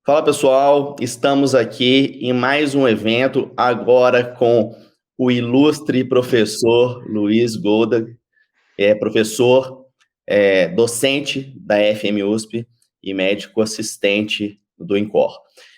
Fala pessoal, estamos aqui em mais um evento, agora com o ilustre professor Luiz Golda, professor, docente da FMUSP e médico assistente do INCOR.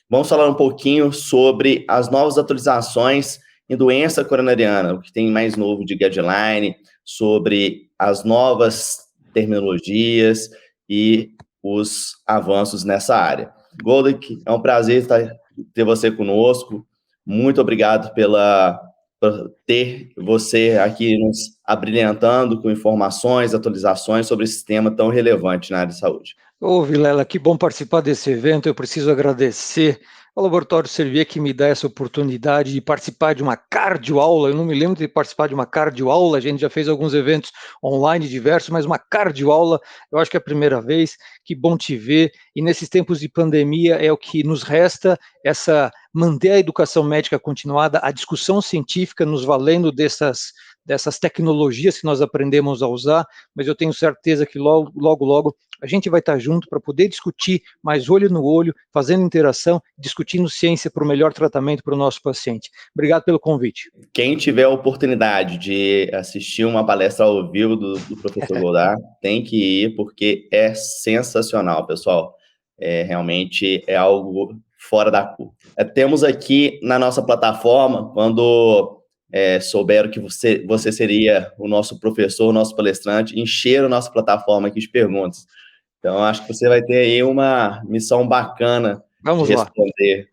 Vamos falar um pouquinho sobre as novas atualizações em doença coronariana, o que tem mais novo de guideline, sobre as novas terminologias e os avanços nessa área. Goldick, é um prazer ter você conosco. Muito obrigado por ter você aqui nos abrilhantando com informações, atualizações sobre esse tema tão relevante na área de saúde. Ô, Vilela, que bom participar desse evento. Eu preciso agradecer ao Laboratório Servier que me dá essa oportunidade de participar de uma cardioaula. Eu não me lembro de participar de uma cardioaula, a gente já fez alguns eventos online diversos, mas uma cardioaula, eu acho que é a primeira vez. Que bom te ver. E nesses tempos de pandemia é o que nos resta, manter a educação médica continuada, a discussão científica nos valendo dessas tecnologias que nós aprendemos a usar, mas eu tenho certeza que logo a gente vai estar junto para poder discutir mais olho no olho, fazendo interação, discutindo ciência para o melhor tratamento para o nosso paciente. Obrigado pelo convite. Quem tiver a oportunidade de assistir uma palestra ao vivo do professor Goldar, tem que ir, porque é sensacional, pessoal. Realmente é algo fora da curva. Temos aqui na nossa plataforma, quando souberam que você seria o nosso professor, o nosso palestrante, encheram a nossa plataforma aqui de perguntas. Então, acho que você vai ter aí uma missão bacana de responder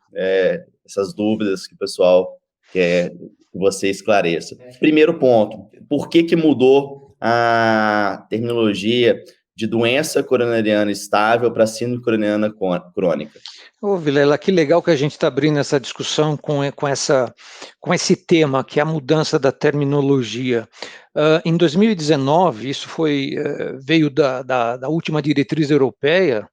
essas dúvidas que o pessoal quer que você esclareça. Primeiro ponto, por que mudou a terminologia de doença coronariana estável para síndrome coronariana crônica? Ô, Vilela, que legal que a gente está abrindo essa discussão com esse tema, que é a mudança da terminologia. Em 2019, isso veio da última diretriz europeia,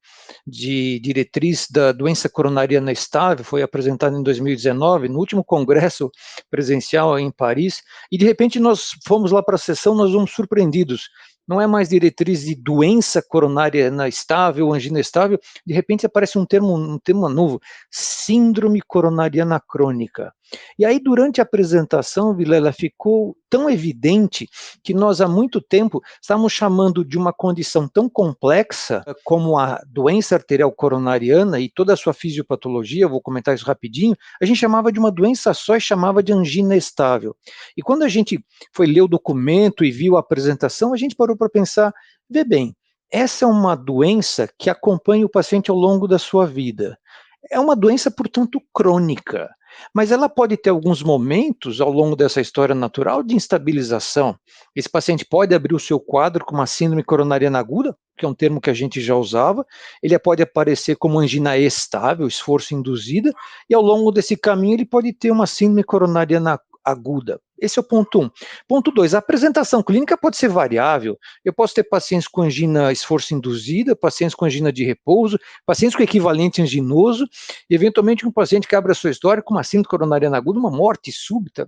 de diretriz da doença coronariana estável, foi apresentada em 2019, no último congresso presencial em Paris, e de repente nós fomos lá para a sessão, nós fomos surpreendidos. Não é mais diretriz de doença coronariana estável, angina estável, de repente aparece um termo novo, síndrome coronariana crônica. E aí, durante a apresentação, Vilela, ficou tão evidente que nós, há muito tempo, estávamos chamando de uma condição tão complexa como a doença arterial coronariana e toda a sua fisiopatologia, vou comentar isso rapidinho, a gente chamava de uma doença só e chamava de angina estável. E quando a gente foi ler o documento e viu a apresentação, a gente parou para pensar, vê bem, essa é uma doença que acompanha o paciente ao longo da sua vida. É uma doença, portanto, crônica, mas ela pode ter alguns momentos ao longo dessa história natural de instabilização. Esse paciente pode abrir o seu quadro com uma síndrome coronariana aguda, que é um termo que a gente já usava, ele pode aparecer como angina estável, esforço induzida, e ao longo desse caminho ele pode ter uma síndrome coronariana aguda. Esse é o ponto 1. Ponto 2, a apresentação clínica pode ser variável. Eu posso ter pacientes com angina esforço induzida, pacientes com angina de repouso, pacientes com equivalente anginoso, e eventualmente um paciente que abre a sua história com uma síndrome coronariana aguda, uma morte súbita.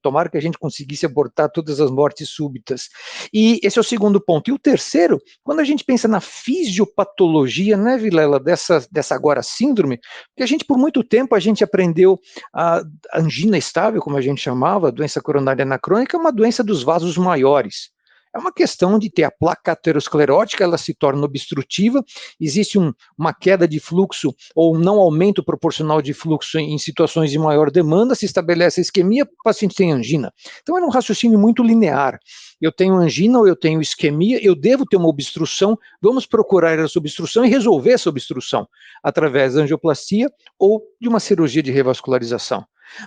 Tomara que a gente conseguisse abortar todas as mortes súbitas. E esse é o segundo ponto. E o terceiro, quando a gente pensa na fisiopatologia, né, Vilela, dessa agora síndrome, porque a gente, por muito tempo, a gente aprendeu a angina estável, como a gente chamava, a doença coronariana crônica, é uma doença dos vasos maiores. É uma questão de ter a placa aterosclerótica, ela se torna obstrutiva, existe uma queda de fluxo ou um não aumento proporcional de fluxo em situações de maior demanda, se estabelece a isquemia, o paciente tem angina. Então é um raciocínio muito linear. Eu tenho angina ou eu tenho isquemia, eu devo ter uma obstrução, vamos procurar essa obstrução e resolver essa obstrução através da angioplastia ou de uma cirurgia de revascularização.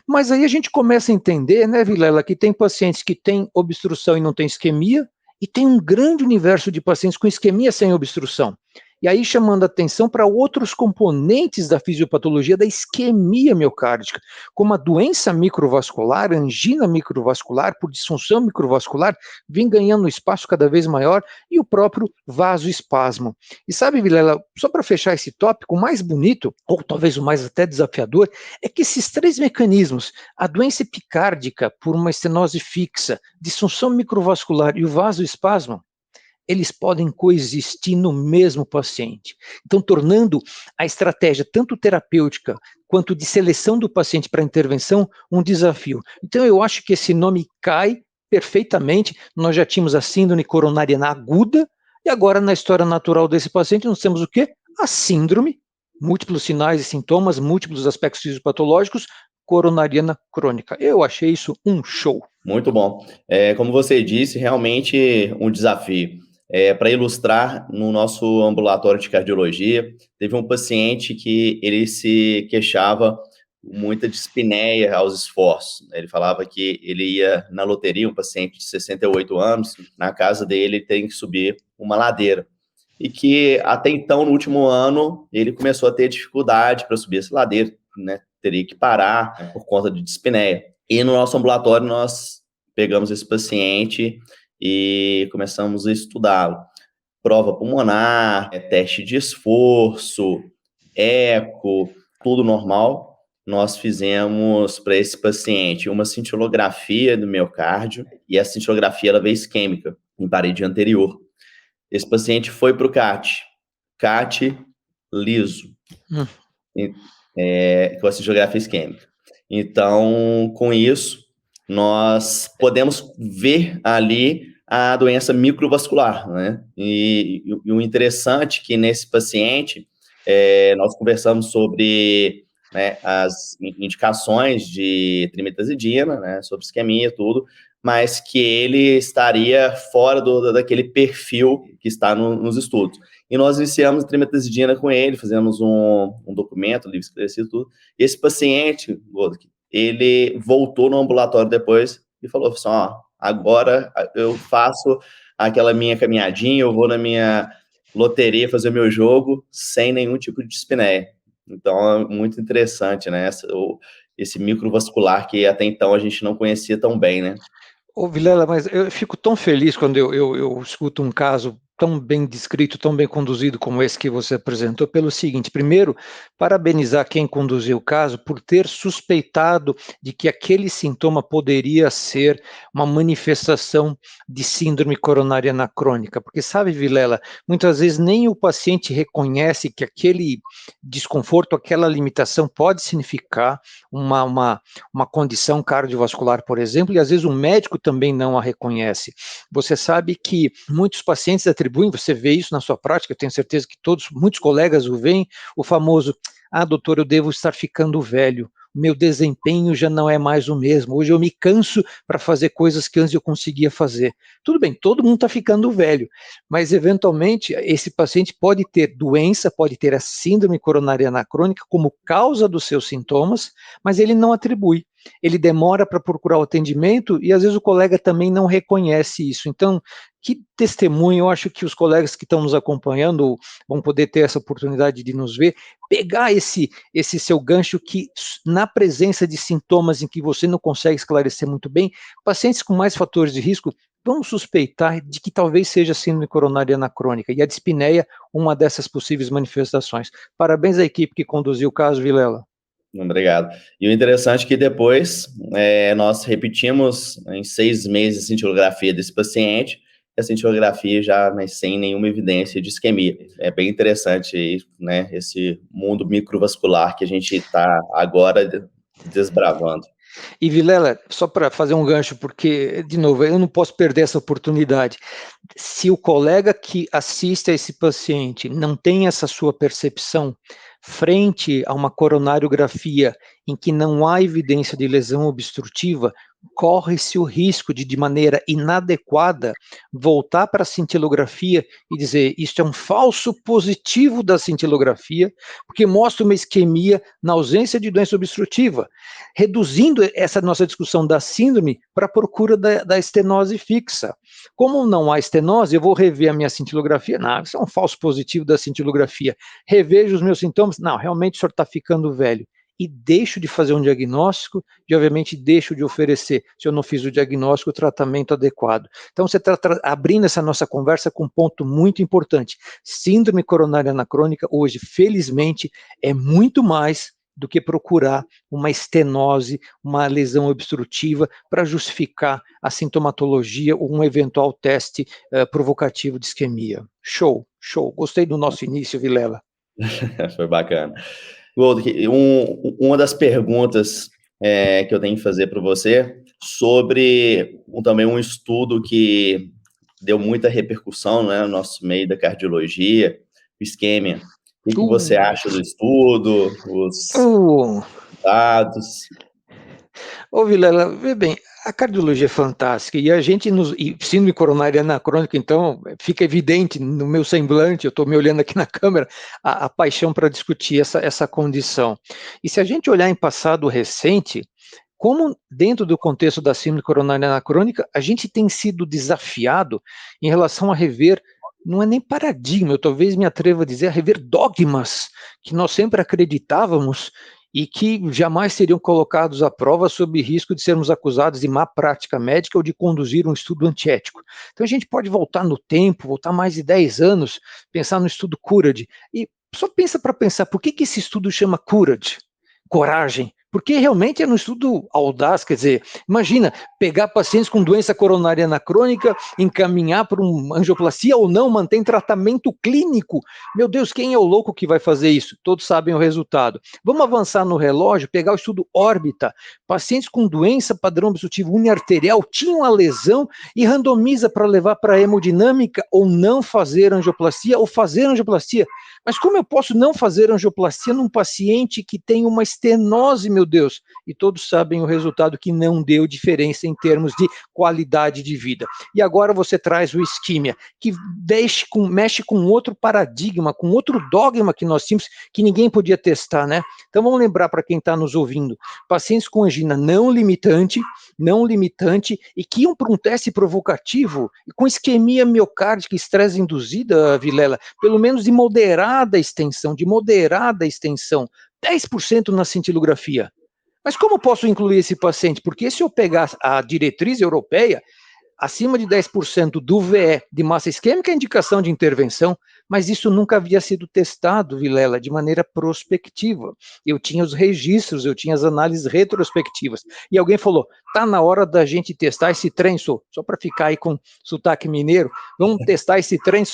Mas aí a gente começa a entender, né, Vilela, que tem pacientes que têm obstrução e não têm isquemia, e tem um grande universo de pacientes com isquemia sem obstrução. E aí chamando atenção para outros componentes da fisiopatologia da isquemia miocárdica, como a doença microvascular, angina microvascular, por disfunção microvascular, vem ganhando um espaço cada vez maior, e o próprio vasoespasmo. E sabe, Vilela, só para fechar esse tópico, o mais bonito, ou talvez o mais até desafiador, é que esses três mecanismos, a doença epicárdica por uma estenose fixa, disfunção microvascular e o vasoespasmo, eles podem coexistir no mesmo paciente. Então, tornando a estratégia tanto terapêutica quanto de seleção do paciente para intervenção um desafio. Então, eu acho que esse nome cai perfeitamente. Nós já tínhamos a síndrome coronariana aguda, e agora, na história natural desse paciente, nós temos o quê? A síndrome, múltiplos sinais e sintomas, múltiplos aspectos fisiopatológicos, coronariana crônica. Eu achei isso um show. Muito bom. Como você disse, realmente um desafio. Para ilustrar, no nosso ambulatório de cardiologia, teve um paciente que ele se queixava muita dispneia aos esforços. Ele falava que ele ia na loteria, um paciente de 68 anos, na casa dele ele tem que subir uma ladeira. E que até então, no último ano, ele começou a ter dificuldade para subir essa ladeira, né? Teria que parar por conta de dispneia. E no nosso ambulatório, nós pegamos esse paciente e começamos a estudá-lo. Prova pulmonar, teste de esforço, eco, tudo normal. Nós fizemos para esse paciente uma cintilografia do miocárdio e a cintilografia ela veio isquêmica, em parede anterior. Esse paciente foi para o CAT liso, com a cintilografia isquêmica. Então, com isso, nós podemos ver ali a doença microvascular, né? E o interessante é que nesse paciente, nós conversamos sobre, né, as indicações de trimetazidina, né, sobre isquemia e tudo, mas que ele estaria fora daquele perfil que está nos estudos. E nós iniciamos a trimetazidina com ele, fizemos um documento, livro esclarecido, tudo. Esse paciente, ele voltou no ambulatório depois e falou assim, agora eu faço aquela minha caminhadinha, eu vou na minha loteria fazer meu jogo sem nenhum tipo de dispneia. Então, é muito interessante, né? Esse microvascular que até então a gente não conhecia tão bem, né? Ô, Vilela, mas eu fico tão feliz quando eu escuto um caso tão bem descrito, tão bem conduzido como esse que você apresentou, pelo seguinte: primeiro, parabenizar quem conduziu o caso por ter suspeitado de que aquele sintoma poderia ser uma manifestação de síndrome coronariana crônica, porque sabe, Vilela, muitas vezes nem o paciente reconhece que aquele desconforto, aquela limitação pode significar uma condição cardiovascular, por exemplo, e às vezes o médico também não a reconhece. Você sabe que muitos pacientes atribuem, você vê isso na sua prática, eu tenho certeza que muitos colegas o veem, o famoso, doutor, eu devo estar ficando velho, meu desempenho já não é mais o mesmo, hoje eu me canso para fazer coisas que antes eu conseguia fazer. Tudo bem, todo mundo está ficando velho, mas eventualmente esse paciente pode ter doença, pode ter a síndrome coronariana crônica como causa dos seus sintomas, mas ele não atribui. Ele demora para procurar o atendimento e às vezes o colega também não reconhece isso. Então, que testemunho, eu acho que os colegas que estão nos acompanhando vão poder ter essa oportunidade de nos ver, pegar esse seu gancho que, na presença de sintomas em que você não consegue esclarecer muito bem, pacientes com mais fatores de risco vão suspeitar de que talvez seja síndrome coronariana crônica, e a dispneia, uma dessas possíveis manifestações. Parabéns à equipe que conduziu o caso, Vilela. Obrigado. E o interessante é que depois nós repetimos em 6 meses a cintilografia desse paciente, e a cintilografia já, mas sem nenhuma evidência de isquemia. É bem interessante, né, esse mundo microvascular que a gente está agora desbravando. E Vilela, só para fazer um gancho, porque, de novo, eu não posso perder essa oportunidade. Se o colega que assiste a esse paciente não tem essa sua percepção, frente a uma coronariografia em que não há evidência de lesão obstrutiva, corre-se o risco de maneira inadequada, voltar para a cintilografia e dizer, isto é um falso positivo da cintilografia, porque mostra uma isquemia na ausência de doença obstrutiva, reduzindo essa nossa discussão da síndrome para a procura da estenose fixa. Como não há estenose, eu vou rever a minha cintilografia, não, isso é um falso positivo da cintilografia, revejo os meus sintomas, não, realmente o senhor está ficando velho, e deixo de fazer um diagnóstico e, obviamente, deixo de oferecer, se eu não fiz o diagnóstico, o tratamento adequado. Então, você está abrindo essa nossa conversa com um ponto muito importante. Síndrome coronariana crônica, hoje, felizmente, é muito mais do que procurar uma estenose, uma lesão obstrutiva para justificar a sintomatologia ou um eventual teste provocativo de isquemia. Show, show. Gostei do nosso início, Vilela. Foi bacana. Gold, uma das perguntas que eu tenho que fazer para você sobre também um estudo que deu muita repercussão, né, no nosso meio da cardiologia, o isquemia. O que você acha do estudo, os dados? Ô, Vilela, vê bem, a cardiologia é fantástica e a gente, e síndrome coronária anacrônica, então, fica evidente no meu semblante, eu estou me olhando aqui na câmera, a paixão para discutir essa condição. E se a gente olhar em passado recente, como dentro do contexto da síndrome coronária anacrônica, a gente tem sido desafiado em relação a rever, não é nem paradigma, eu talvez me atreva a dizer, a rever dogmas que nós sempre acreditávamos e que jamais seriam colocados à prova sob risco de sermos acusados de má prática médica ou de conduzir um estudo antiético. Então a gente pode voltar no tempo, voltar mais de 10 anos, pensar no estudo CURAD, e só pensa para pensar, por que esse estudo chama CURAD? Coragem, porque realmente é um estudo audaz, quer dizer, imagina, pegar pacientes com doença coronária anacrônica, encaminhar para uma angioplastia ou não, mantém tratamento clínico. Meu Deus, quem é o louco que vai fazer isso? Todos sabem o resultado. Vamos avançar no relógio, pegar o estudo órbita, pacientes com doença padrão obstrutivo uniarterial tinham a lesão e randomiza para levar para a hemodinâmica ou não fazer angioplastia ou fazer angioplastia. Mas como eu posso não fazer angioplastia num paciente que tem uma estenose, meu Deus? E todos sabem o resultado, que não deu diferença em termos de qualidade de vida. E agora você traz o isquímia, que mexe com outro paradigma, com outro dogma que nós tínhamos, que ninguém podia testar, né? Então vamos lembrar para quem está nos ouvindo, pacientes com angina não limitante, e que iam para um teste provocativo, com isquemia miocárdica, estresse induzida, Vilela, pelo menos de moderada extensão, 10% na cintilografia. Mas como posso incluir esse paciente? Porque se eu pegar a diretriz europeia, acima de 10% do VE de massa isquêmica é indicação de intervenção, mas isso nunca havia sido testado, Vilela, de maneira prospectiva. Eu tinha os registros, eu tinha as análises retrospectivas. E alguém falou, tá na hora da gente testar esse trem, só para ficar aí com sotaque mineiro, vamos testar esse trem,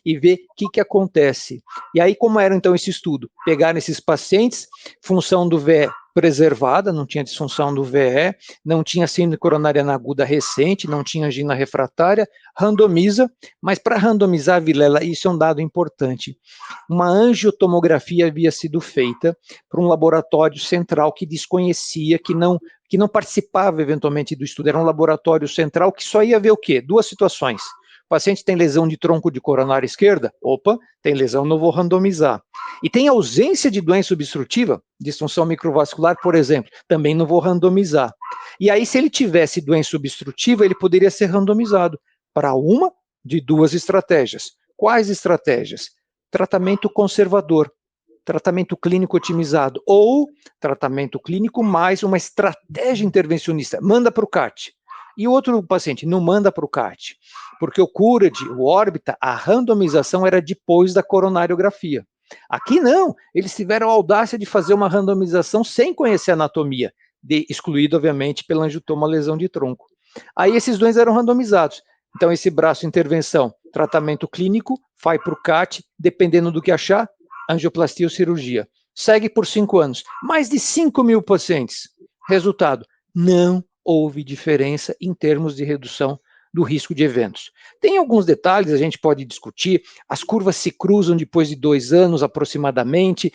e ver o que acontece. E aí, como era então esse estudo? Pegaram esses pacientes, função do VE preservada, não tinha disfunção do VE, não tinha síndrome coronária aguda recente, não tinha angina refratária, randomiza, mas para randomizar, Vilela, isso é um dado importante. Uma angiotomografia havia sido feita por um laboratório central que desconhecia, que não participava eventualmente do estudo, era um laboratório central que só ia ver o quê? Duas situações. O paciente tem lesão de tronco de coronária esquerda? Opa, tem lesão, não vou randomizar. E tem ausência de doença obstrutiva, disfunção microvascular, por exemplo, também não vou randomizar. E aí, se ele tivesse doença obstrutiva, ele poderia ser randomizado para uma de duas estratégias. Quais estratégias? Tratamento conservador, tratamento clínico otimizado, ou tratamento clínico mais uma estratégia intervencionista, manda para o CAT. E o outro paciente não manda para o CAT, porque o CURAD, o órbita, a randomização era depois da coronariografia. Aqui não, eles tiveram a audácia de fazer uma randomização sem conhecer a anatomia, excluído, obviamente, pela angiotoma lesão de tronco. Aí esses dois eram randomizados. Então, esse braço de intervenção, tratamento clínico, vai para o CAT, dependendo do que achar, angioplastia ou cirurgia. Segue por 5 anos. Mais de 5.000 pacientes. Resultado, não houve diferença em termos de redução do risco de eventos. Tem alguns detalhes, a gente pode discutir, as curvas se cruzam depois de 2 anos aproximadamente,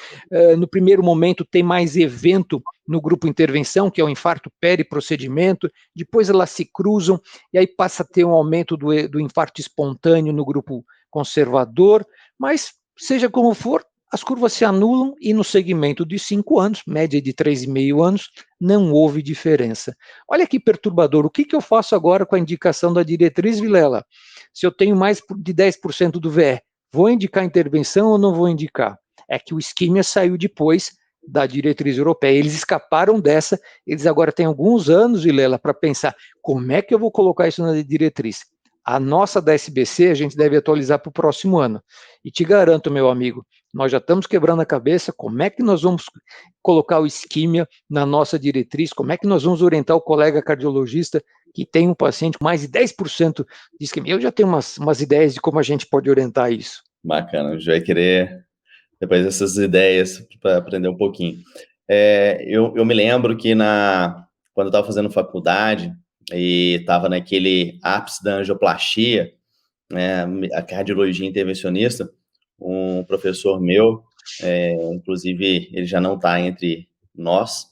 no primeiro momento tem mais evento no grupo intervenção, que é o infarto periprocedimento, depois elas se cruzam, e aí passa a ter um aumento do infarto espontâneo no grupo conservador, mas seja como for, as curvas se anulam e no segmento de 5 anos, média de 3,5 anos, não houve diferença. Olha que perturbador, o que eu faço agora com a indicação da diretriz, Vilela? Se eu tenho mais de 10% do VE, vou indicar intervenção ou não vou indicar? É que o isquímia saiu depois da diretriz europeia, eles escaparam dessa, eles agora têm alguns anos, Vilela, para pensar, como é que eu vou colocar isso na diretriz? A nossa da SBC a gente deve atualizar para o próximo ano. E te garanto, meu amigo, nós já estamos quebrando a cabeça como é que nós vamos colocar o isquímia na nossa diretriz, como é que nós vamos orientar o colega cardiologista que tem um paciente com mais de 10% de isquemia. Eu já tenho umas ideias de como a gente pode orientar isso. Bacana, a gente vai querer depois dessas ideias para aprender um pouquinho. Eu me lembro que quando eu estava fazendo faculdade e estava naquele ápice da angioplastia, né, a cardiologia intervencionista, um professor meu, inclusive ele já não está entre nós,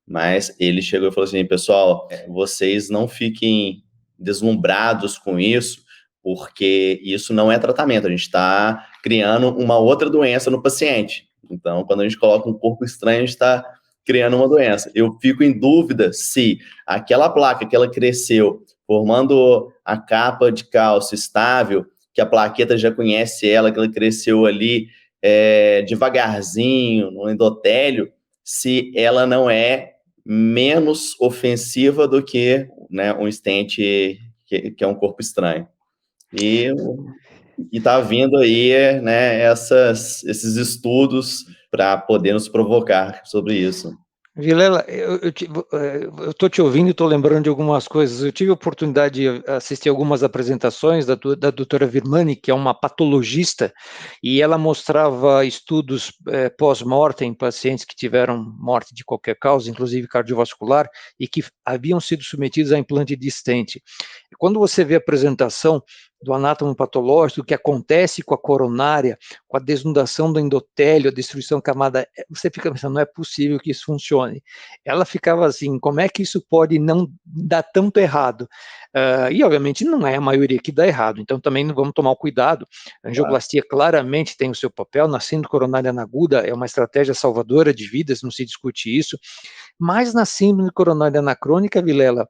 mas ele chegou e falou assim: pessoal, vocês não fiquem deslumbrados com isso, porque isso não é tratamento, a gente está criando uma outra doença no paciente. Então, quando a gente coloca um corpo estranho, a gente está criando uma doença. Eu fico em dúvida se aquela placa que ela cresceu, formando a capa de cálcio estável, que a plaqueta já conhece ela, que ela cresceu ali devagarzinho no endotélio, se ela não é menos ofensiva do que, né, um stent que é um corpo estranho. E está vindo aí, né, esses estudos para poder nos provocar sobre isso. Vilela, eu estou te ouvindo e estou lembrando de algumas coisas. Eu tive a oportunidade de assistir algumas apresentações da doutora Virmani, que é uma patologista, e ela mostrava estudos pós-mortem em pacientes que tiveram morte de qualquer causa, inclusive cardiovascular, e que haviam sido submetidos a implante de stent. Quando você vê a apresentação do anátomo patológico, o que acontece com a coronária, com a desnudação do endotélio, a destruição da camada, você fica pensando, não é possível que isso funcione. Ela ficava assim, como é que isso pode não dar tanto errado? E obviamente não é a maioria que dá errado, então também não vamos tomar o cuidado. A angioplastia claramente tem o seu papel, na síndrome coronária aguda é uma estratégia salvadora de vidas, não se discute isso, mas na síndrome coronária anacrônica, Vilela,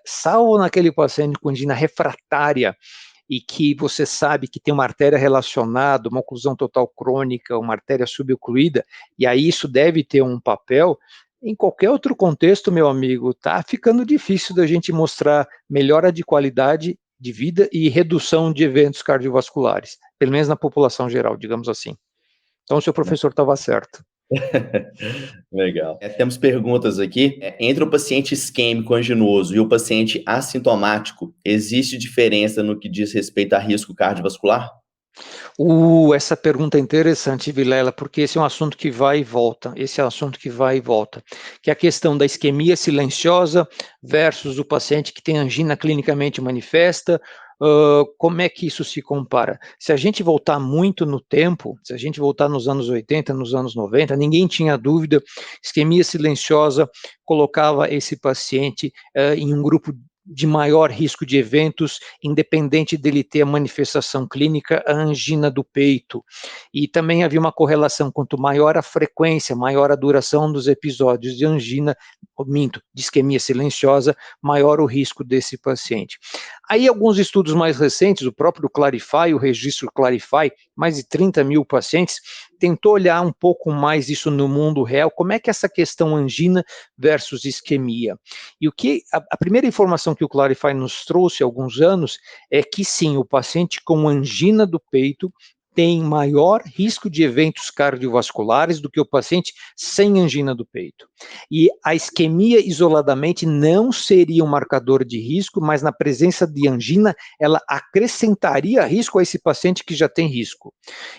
salvo naquele paciente com angina refratária e que você sabe que tem uma artéria relacionada, uma oclusão total crônica, uma artéria subocluída, e aí isso deve ter um papel, em qualquer outro contexto, meu amigo, tá ficando difícil da gente mostrar melhora de qualidade de vida e redução de eventos cardiovasculares, pelo menos na população geral, digamos assim. Então o seu professor estava certo. Legal. Temos perguntas aqui. Entre o paciente isquêmico anginoso e o paciente assintomático, existe diferença no que diz respeito a risco cardiovascular? Essa pergunta é interessante, Vilela, porque esse é um assunto que vai e volta, que é a questão da isquemia silenciosa versus o paciente que tem angina clinicamente manifesta. Como é que isso se compara? Se a gente voltar muito no tempo, se a gente voltar nos anos 80, nos anos 90, ninguém tinha dúvida, isquemia silenciosa colocava esse paciente em um grupo de maior risco de eventos, independente dele ter a manifestação clínica, a angina do peito. E também havia uma correlação, quanto maior a frequência, maior a duração dos episódios de angina, de isquemia silenciosa, maior o risco desse paciente. Aí alguns estudos mais recentes, o próprio Clarify, o registro Clarify, mais de 30 mil pacientes, tentou olhar um pouco mais isso no mundo real, como é que essa questão angina versus isquemia. E a primeira informação que o Clarify nos trouxe há alguns anos é que sim, o paciente com angina do peito tem maior risco de eventos cardiovasculares do que o paciente sem angina do peito. E a isquemia isoladamente não seria um marcador de risco, mas na presença de angina, ela acrescentaria risco a esse paciente que já tem risco.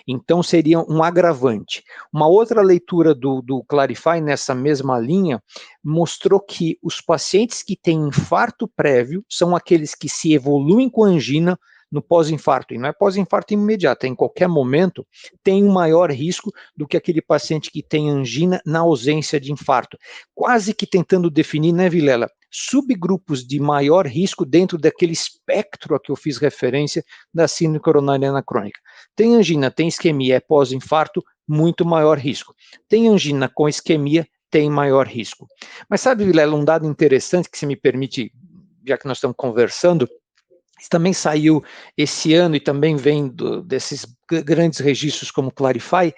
Então, seria um agravante. Uma outra leitura do Clarify nessa mesma linha mostrou que os pacientes que têm infarto prévio são aqueles que se evoluem com angina no pós-infarto, e não é pós-infarto imediato, é em qualquer momento, tem um maior risco do que aquele paciente que tem angina na ausência de infarto. Quase que tentando definir, né, Vilela, subgrupos de maior risco dentro daquele espectro a que eu fiz referência da síndrome coronária anacrônica. Tem angina, tem isquemia, é pós-infarto, muito maior risco. Tem angina com isquemia, tem maior risco. Mas sabe, Vilela, um dado interessante que se me permite, já que nós estamos conversando, também saiu esse ano e também vem desses grandes registros como Clarify,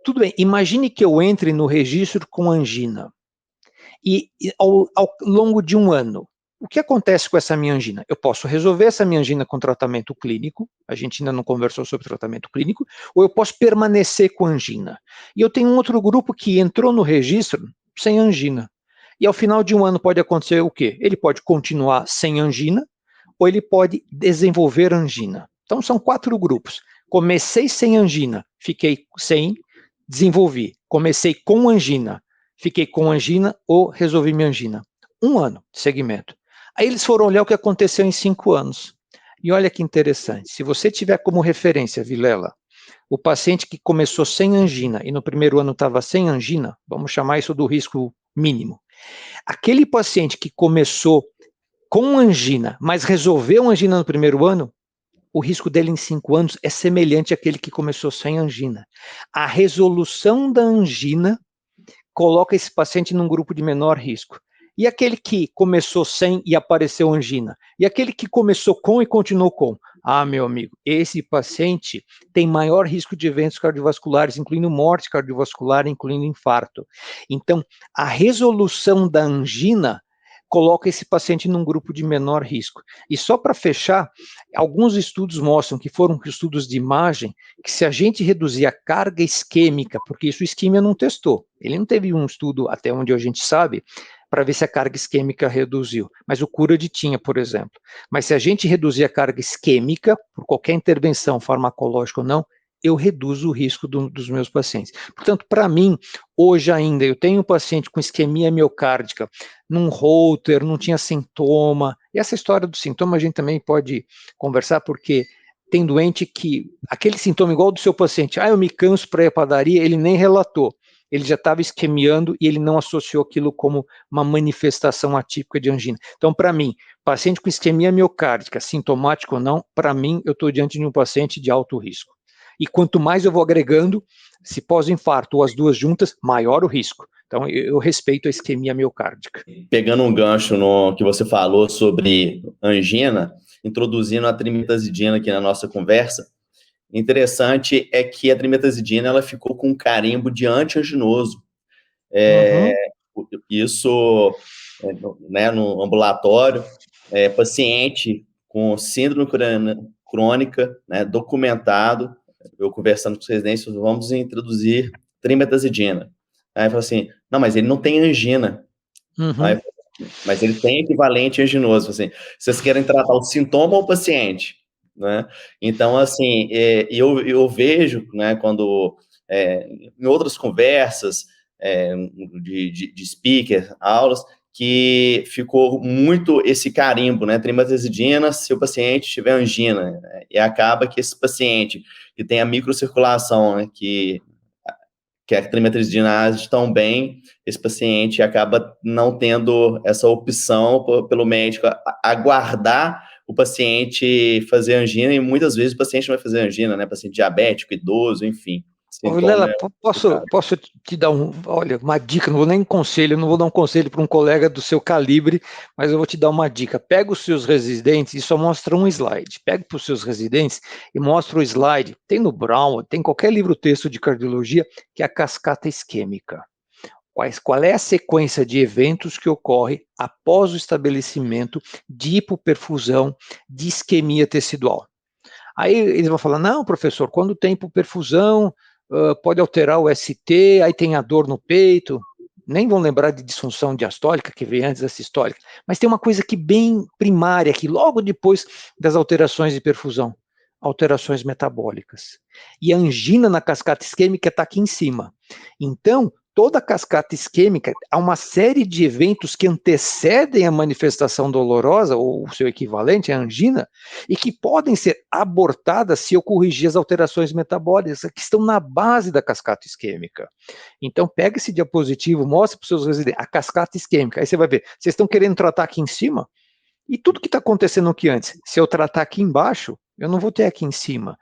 tudo bem, imagine que eu entre no registro com angina, e ao longo de um ano, o que acontece com essa minha angina? Eu posso resolver essa minha angina com tratamento clínico, a gente ainda não conversou sobre tratamento clínico, ou eu posso permanecer com angina. E eu tenho um outro grupo que entrou no registro sem angina. E ao final de um ano pode acontecer o quê? Ele pode continuar sem angina, ou ele pode desenvolver angina. Então são 4 grupos. Comecei sem angina, fiquei sem, desenvolvi. Comecei com angina, fiquei com angina ou resolvi minha angina. 1 ano de segmento. Aí eles foram olhar o que aconteceu em 5 anos. E olha que interessante, se você tiver como referência, Vilela, o paciente que começou sem angina e no primeiro ano estava sem angina, vamos chamar isso do risco mínimo. Aquele paciente que começou com angina, mas resolveu angina no primeiro ano, o risco dele em 5 anos é semelhante àquele que começou sem angina. A resolução da angina coloca esse paciente num grupo de menor risco. E aquele que começou sem e apareceu angina? E aquele que começou com e continuou com? Ah, meu amigo, esse paciente tem maior risco de eventos cardiovasculares, incluindo morte cardiovascular, incluindo infarto. Então, a resolução da angina coloca esse paciente num grupo de menor risco. E só para fechar, alguns estudos mostram, que foram estudos de imagem, que se a gente reduzir a carga isquêmica, porque isso o isquemia não testou, ele não teve um estudo, até onde a gente sabe, para ver se a carga isquêmica reduziu, mas o CURAD tinha, por exemplo. Mas se a gente reduzir a carga isquêmica, por qualquer intervenção farmacológica ou não, eu reduzo o risco dos meus pacientes. Portanto, para mim, hoje ainda, eu tenho um paciente com isquemia miocárdica, num Holter, não tinha sintoma, e essa história do sintoma a gente também pode conversar, porque tem doente que, aquele sintoma igual do seu paciente, eu me canso para ir à padaria, ele nem relatou, ele já estava isquemiando e ele não associou aquilo como uma manifestação atípica de angina. Então, para mim, paciente com isquemia miocárdica, sintomático ou não, para mim, eu estou diante de um paciente de alto risco. E quanto mais eu vou agregando, se pós-infarto ou as duas juntas, maior o risco. Então, eu respeito a isquemia miocárdica. Pegando um gancho no que você falou sobre angina, introduzindo a trimetazidina aqui na nossa conversa, interessante é que a trimetazidina ela ficou com um carimbo de antianginoso. Isso, né, no ambulatório, paciente com síndrome crônica, né, documentado, eu conversando com os residentes, vamos introduzir trimetazidina. Aí fala assim, não, mas ele não tem angina. Aí, mas ele tem equivalente anginoso. Assim, vocês querem tratar o sintoma ou o paciente? Né? Então, assim, eu vejo, né, quando em outras conversas de speaker, aulas, que ficou muito esse carimbo, né, trimetazidina se o paciente tiver angina, né, e acaba que esse paciente que tem a microcirculação, né, que a trimetazidina age tão bem, esse paciente acaba não tendo essa opção pelo médico aguardar o paciente fazer angina, e muitas vezes o paciente não vai fazer angina, né, paciente diabético, idoso, enfim. Lela, posso te dar uma dica, não vou nem conselho, não vou dar um conselho para um colega do seu calibre, mas eu vou te dar uma dica. Pega os seus residentes e só mostra um slide. Pega para os seus residentes e mostra o slide. Tem no Brown, tem qualquer livro-texto de cardiologia, que é a cascata isquêmica. Qual é a sequência de eventos que ocorre após o estabelecimento de hipoperfusão de isquemia tecidual? Aí eles vão falar, não, professor, quando tem hipoperfusão, pode alterar o ST, aí tem a dor no peito, nem vão lembrar de disfunção diastólica, que veio antes da sistólica, mas tem uma coisa que bem primária, que logo depois das alterações de perfusão, alterações metabólicas. E a angina na cascata isquêmica está aqui em cima. Então, toda a cascata isquêmica, há uma série de eventos que antecedem a manifestação dolorosa, ou o seu equivalente, a angina, e que podem ser abortadas se eu corrigir as alterações metabólicas que estão na base da cascata isquêmica. Então, pega esse diapositivo, mostra para os seus residentes a cascata isquêmica, aí você vai ver, vocês estão querendo tratar aqui em cima? E tudo que está acontecendo aqui antes, se eu tratar aqui embaixo, eu não vou ter aqui em cima.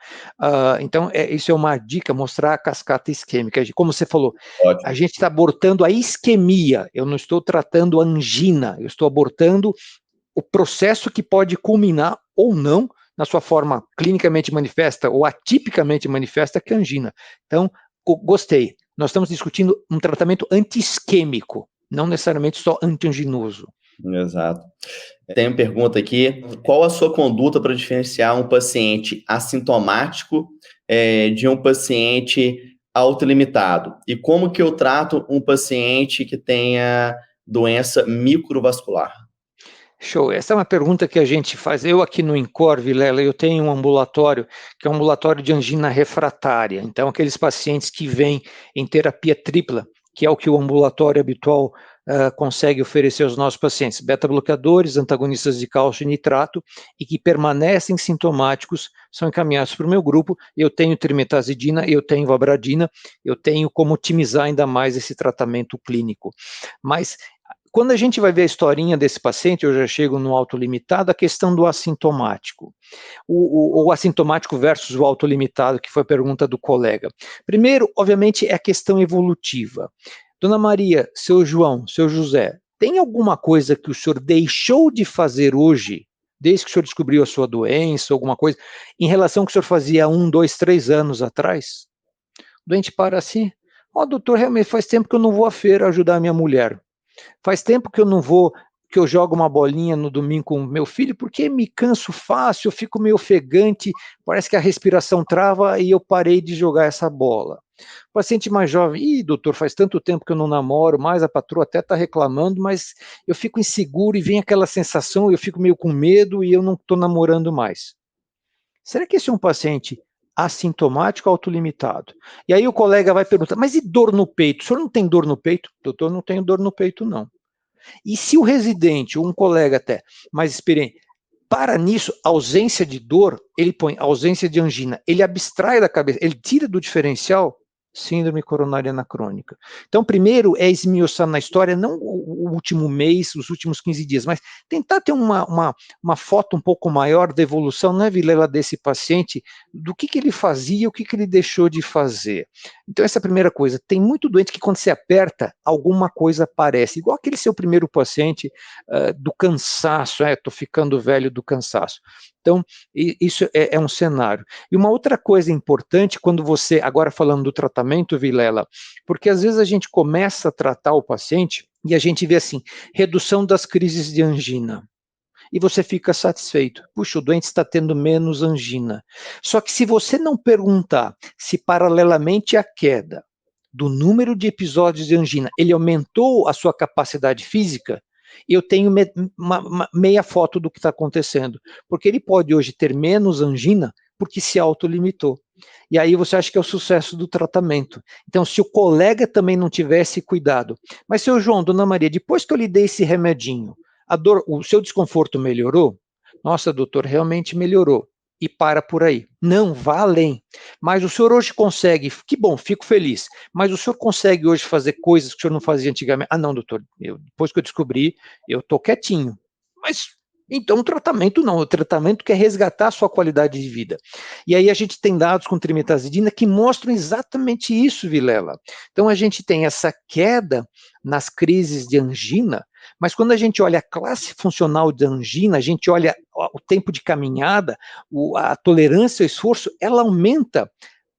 Então, isso é uma dica, mostrar a cascata isquêmica. Como você falou, ótimo, a gente está abortando a isquemia, eu não estou tratando a angina, eu estou abortando o processo que pode culminar ou não na sua forma clinicamente manifesta ou atipicamente manifesta, que é a angina. Então, gostei. Nós estamos discutindo um tratamento anti-isquêmico, não necessariamente só anti-anginoso. Exato. Tem uma pergunta aqui: qual a sua conduta para diferenciar um paciente assintomático de um paciente autolimitado? E como que eu trato um paciente que tenha doença microvascular? Show. Essa é uma pergunta que a gente faz. Eu aqui no INCOR, Vilela, eu tenho um ambulatório que é um ambulatório de angina refratária. Então, aqueles pacientes que vêm em terapia tripla, que é o que o ambulatório habitual consegue oferecer aos nossos pacientes, beta-bloqueadores, antagonistas de cálcio e nitrato, e que permanecem sintomáticos, são encaminhados para o meu grupo. Eu tenho trimetazidina, eu tenho vabradina, eu tenho como otimizar ainda mais esse tratamento clínico. Mas quando a gente vai ver a historinha desse paciente, eu já chego no autolimitado, a questão do assintomático. O assintomático versus o autolimitado, que foi a pergunta do colega. Primeiro, obviamente, é a questão evolutiva. Dona Maria, seu João, seu José, tem alguma coisa que o senhor deixou de fazer hoje, desde que o senhor descobriu a sua doença, alguma coisa, em relação ao que o senhor fazia 1, 2, 3 anos atrás? O doente para assim, doutor, realmente faz tempo que eu não vou à feira ajudar a minha mulher. Faz tempo que eu não vou, que eu jogo uma bolinha no domingo com o meu filho, porque me canso fácil, eu fico meio ofegante, parece que a respiração trava e eu parei de jogar essa bola. O paciente mais jovem, doutor, faz tanto tempo que eu não namoro, mas a patroa até está reclamando, mas eu fico inseguro e vem aquela sensação, eu fico meio com medo e eu não estou namorando mais. Será que esse é um paciente assintomático ou autolimitado? E aí o colega vai perguntar, mas e dor no peito? O senhor não tem dor no peito? Doutor, não tenho dor no peito, não. E se o residente, ou um colega até, mais experiente, para nisso, ausência de dor, ele põe ausência de angina, ele abstrai da cabeça, ele tira do diferencial síndrome coronariana crônica. Então, primeiro é esmiuçar na história, não o último mês, os últimos 15 dias, mas tentar ter uma foto um pouco maior da evolução, né, Vilela, desse paciente, do que ele fazia, o que ele deixou de fazer. Então, essa é a primeira coisa. Tem muito doente que quando você aperta, alguma coisa aparece, igual aquele seu primeiro paciente do cansaço, estou ficando velho do cansaço. Então, isso é um cenário. E uma outra coisa importante, quando você, agora falando do tratamento, Vilela, porque às vezes a gente começa a tratar o paciente e a gente vê assim, redução das crises de angina. E você fica satisfeito. Puxa, o doente está tendo menos angina. Só que se você não perguntar se paralelamente à queda do número de episódios de angina, ele aumentou a sua capacidade física, eu tenho uma meia foto do que está acontecendo. Porque ele pode hoje ter menos angina porque se autolimitou. E aí você acha que é o sucesso do tratamento. Então, se o colega também não tivesse cuidado. Mas, seu João, dona Maria, depois que eu lhe dei esse remedinho, a dor, o seu desconforto melhorou? Nossa, doutor, realmente melhorou. E para por aí. Não, vá além. Mas o senhor hoje consegue, que bom, fico feliz, mas o senhor consegue hoje fazer coisas que o senhor não fazia antigamente? Ah, não, doutor, depois que eu descobri, eu estou quietinho. Mas, então, o tratamento não, o tratamento quer resgatar a sua qualidade de vida. E aí a gente tem dados com trimetazidina que mostram exatamente isso, Vilela. Então, a gente tem essa queda nas crises de angina, mas quando a gente olha a classe funcional de angina, a gente olha o tempo de caminhada, a tolerância ao esforço, ela aumenta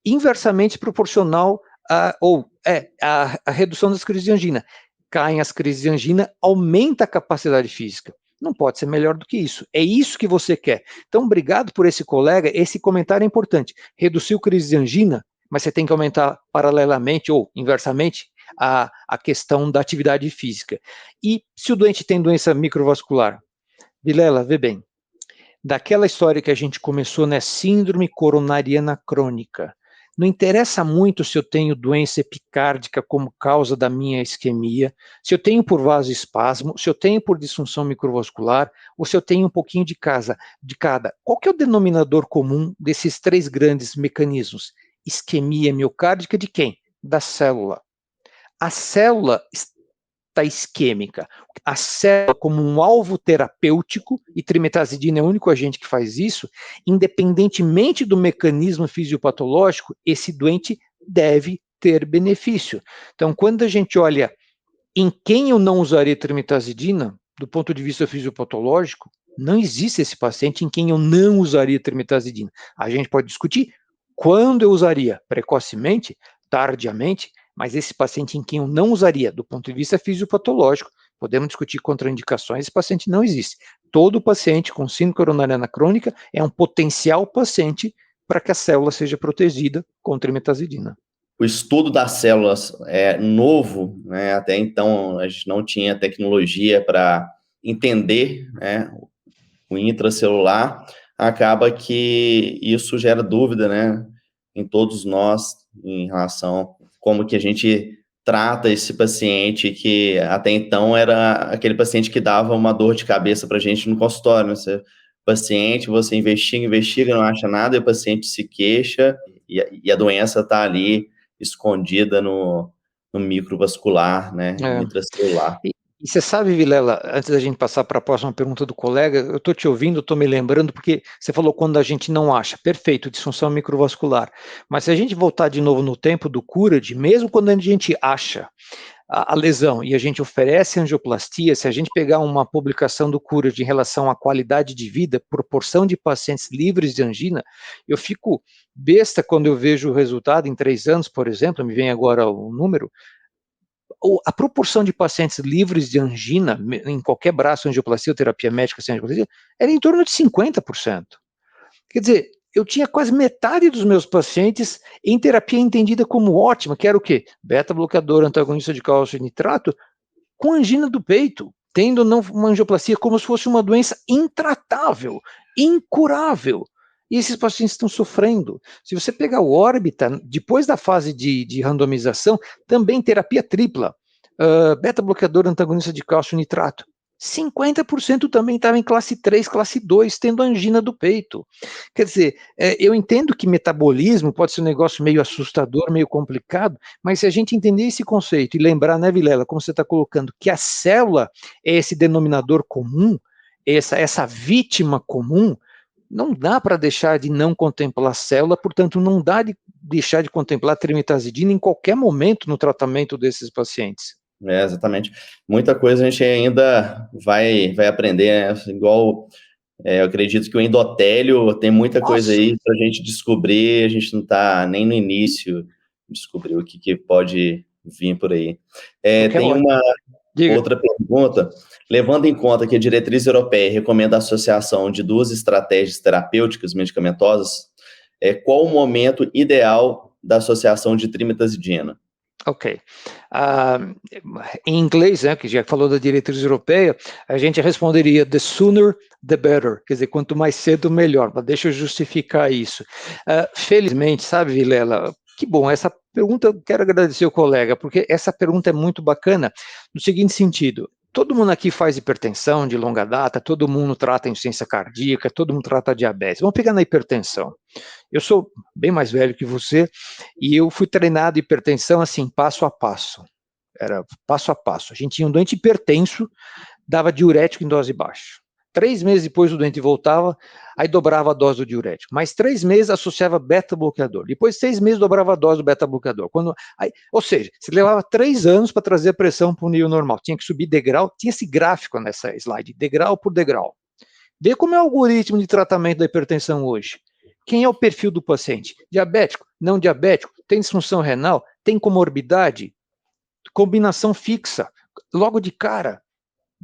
inversamente proporcional a redução das crises de angina. Caem as crises de angina, aumenta a capacidade física. Não pode ser melhor do que isso. É isso que você quer. Então, obrigado por esse colega. Esse comentário é importante. Reduziu crise de angina, mas você tem que aumentar paralelamente ou inversamente a questão da atividade física. E se o doente tem doença microvascular? Vilela, vê bem. Daquela história que a gente começou, né? Síndrome coronariana crônica. Não interessa muito se eu tenho doença epicárdica como causa da minha isquemia, se eu tenho por vasoespasmo, se eu tenho por disfunção microvascular, ou se eu tenho um pouquinho de cada. Qual que é o denominador comum desses três grandes mecanismos? Isquemia miocárdica de quem? Da célula. A célula está isquêmica. A célula como um alvo terapêutico, e trimetazidina é o único agente que faz isso, independentemente do mecanismo fisiopatológico, esse doente deve ter benefício. Então, quando a gente olha em quem eu não usaria trimetazidina, do ponto de vista fisiopatológico, não existe esse paciente em quem eu não usaria trimetazidina. A gente pode discutir quando eu usaria, precocemente, tardiamente, mas esse paciente em quem eu não usaria, do ponto de vista fisiopatológico, Podemos discutir contraindicações, esse paciente não existe. Todo paciente com síndrome coronariana crônica é um potencial paciente para que a célula seja protegida contra imetazidina. O estudo das células é novo, né? Até então a gente não tinha tecnologia para entender, né, o intracelular. Acaba que isso gera dúvida, né, em todos nós em relação a como que a gente trata esse paciente que até então era aquele paciente que dava uma dor de cabeça para a gente no consultório, né? Paciente, você investiga, não acha nada, e o paciente se queixa e a doença está ali escondida no microvascular, né, no intracelular. E você sabe, Vilela, antes da gente passar para a próxima pergunta do colega, eu estou te ouvindo, estou me lembrando, porque você falou quando a gente não acha, perfeito, disfunção microvascular, mas se a gente voltar de novo no tempo do CURAD, mesmo quando a gente acha a lesão e a gente oferece angioplastia, se a gente pegar uma publicação do CURAD em relação à qualidade de vida, proporção de pacientes livres de angina, eu fico besta quando eu vejo o resultado em 3 anos, por exemplo, me vem agora o número, a proporção de pacientes livres de angina, em qualquer braço, angioplastia ou terapia médica sem angioplastia, era em torno de 50%. Quer dizer, eu tinha quase metade dos meus pacientes em terapia entendida como ótima, que era o quê? Beta-bloqueador, antagonista de cálcio e nitrato, com angina do peito, tendo não uma angioplastia como se fosse uma doença intratável, incurável. E esses pacientes estão sofrendo. Se você pegar o órbita, depois da fase de randomização, também terapia tripla, beta-bloqueador, antagonista de cálcio e nitrato. 50% também estava em classe 3, classe 2, tendo angina do peito. Quer dizer, eu entendo que metabolismo pode ser um negócio meio assustador, meio complicado, mas se a gente entender esse conceito e lembrar, né, Vilela, como você está colocando, que a célula é esse denominador comum, essa vítima comum, não dá para deixar de não contemplar a célula, portanto, não dá de deixar de contemplar a trimetazidina em qualquer momento no tratamento desses pacientes. Exatamente. Muita coisa a gente ainda vai aprender, né? Igual, eu acredito que o endotélio tem muita coisa aí para a gente descobrir, a gente não está nem no início de descobrir o que pode vir por aí. Tem uma outra pergunta. Levando em conta que a diretriz europeia recomenda a associação de 2 estratégias terapêuticas medicamentosas, qual o momento ideal da associação de trimetazidina? Ok. Em inglês, né, que já falou da diretriz europeia, a gente responderia the sooner, the better. Quer dizer, quanto mais cedo, melhor. Mas deixa eu justificar isso. Felizmente, sabe, Vilela, que bom, essa pergunta, eu quero agradecer o colega, porque essa pergunta é muito bacana, no seguinte sentido, todo mundo aqui faz hipertensão de longa data, todo mundo trata insuficiência cardíaca, todo mundo trata diabetes. Vamos pegar na hipertensão. Eu sou bem mais velho que você e eu fui treinado hipertensão assim, passo a passo. Era passo a passo. A gente tinha um doente hipertenso, dava diurético em dose baixa. 3 meses depois o doente voltava, aí dobrava a dose do diurético. Mais 3 meses associava beta-bloqueador. Depois 6 meses dobrava a dose do beta-bloqueador. Ou seja, se levava 3 anos para trazer a pressão para o nível normal. Tinha que subir degrau, tinha esse gráfico nessa slide, degrau por degrau. Vê como é o algoritmo de tratamento da hipertensão hoje. Quem é o perfil do paciente? Diabético? Não diabético? Tem disfunção renal? Tem comorbidade? Combinação fixa? Logo de cara?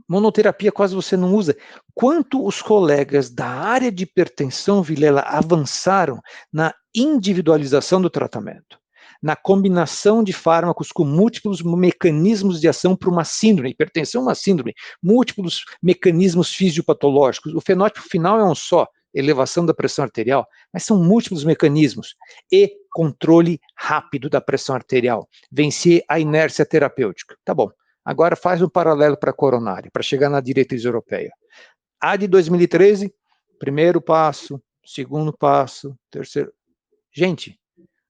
Monoterapia quase você não usa. Quanto os colegas da área de hipertensão, Vilela, avançaram na individualização do tratamento, na combinação de fármacos com múltiplos mecanismos de ação para uma síndrome. Hipertensão é uma síndrome, múltiplos mecanismos fisiopatológicos. O fenótipo final é um só, elevação da pressão arterial, mas são múltiplos mecanismos e controle rápido da pressão arterial, vencer a inércia terapêutica. Tá bom. Agora faz um paralelo para a coronária, para chegar na diretriz europeia. A de 2013, primeiro passo, segundo passo, terceiro. Gente,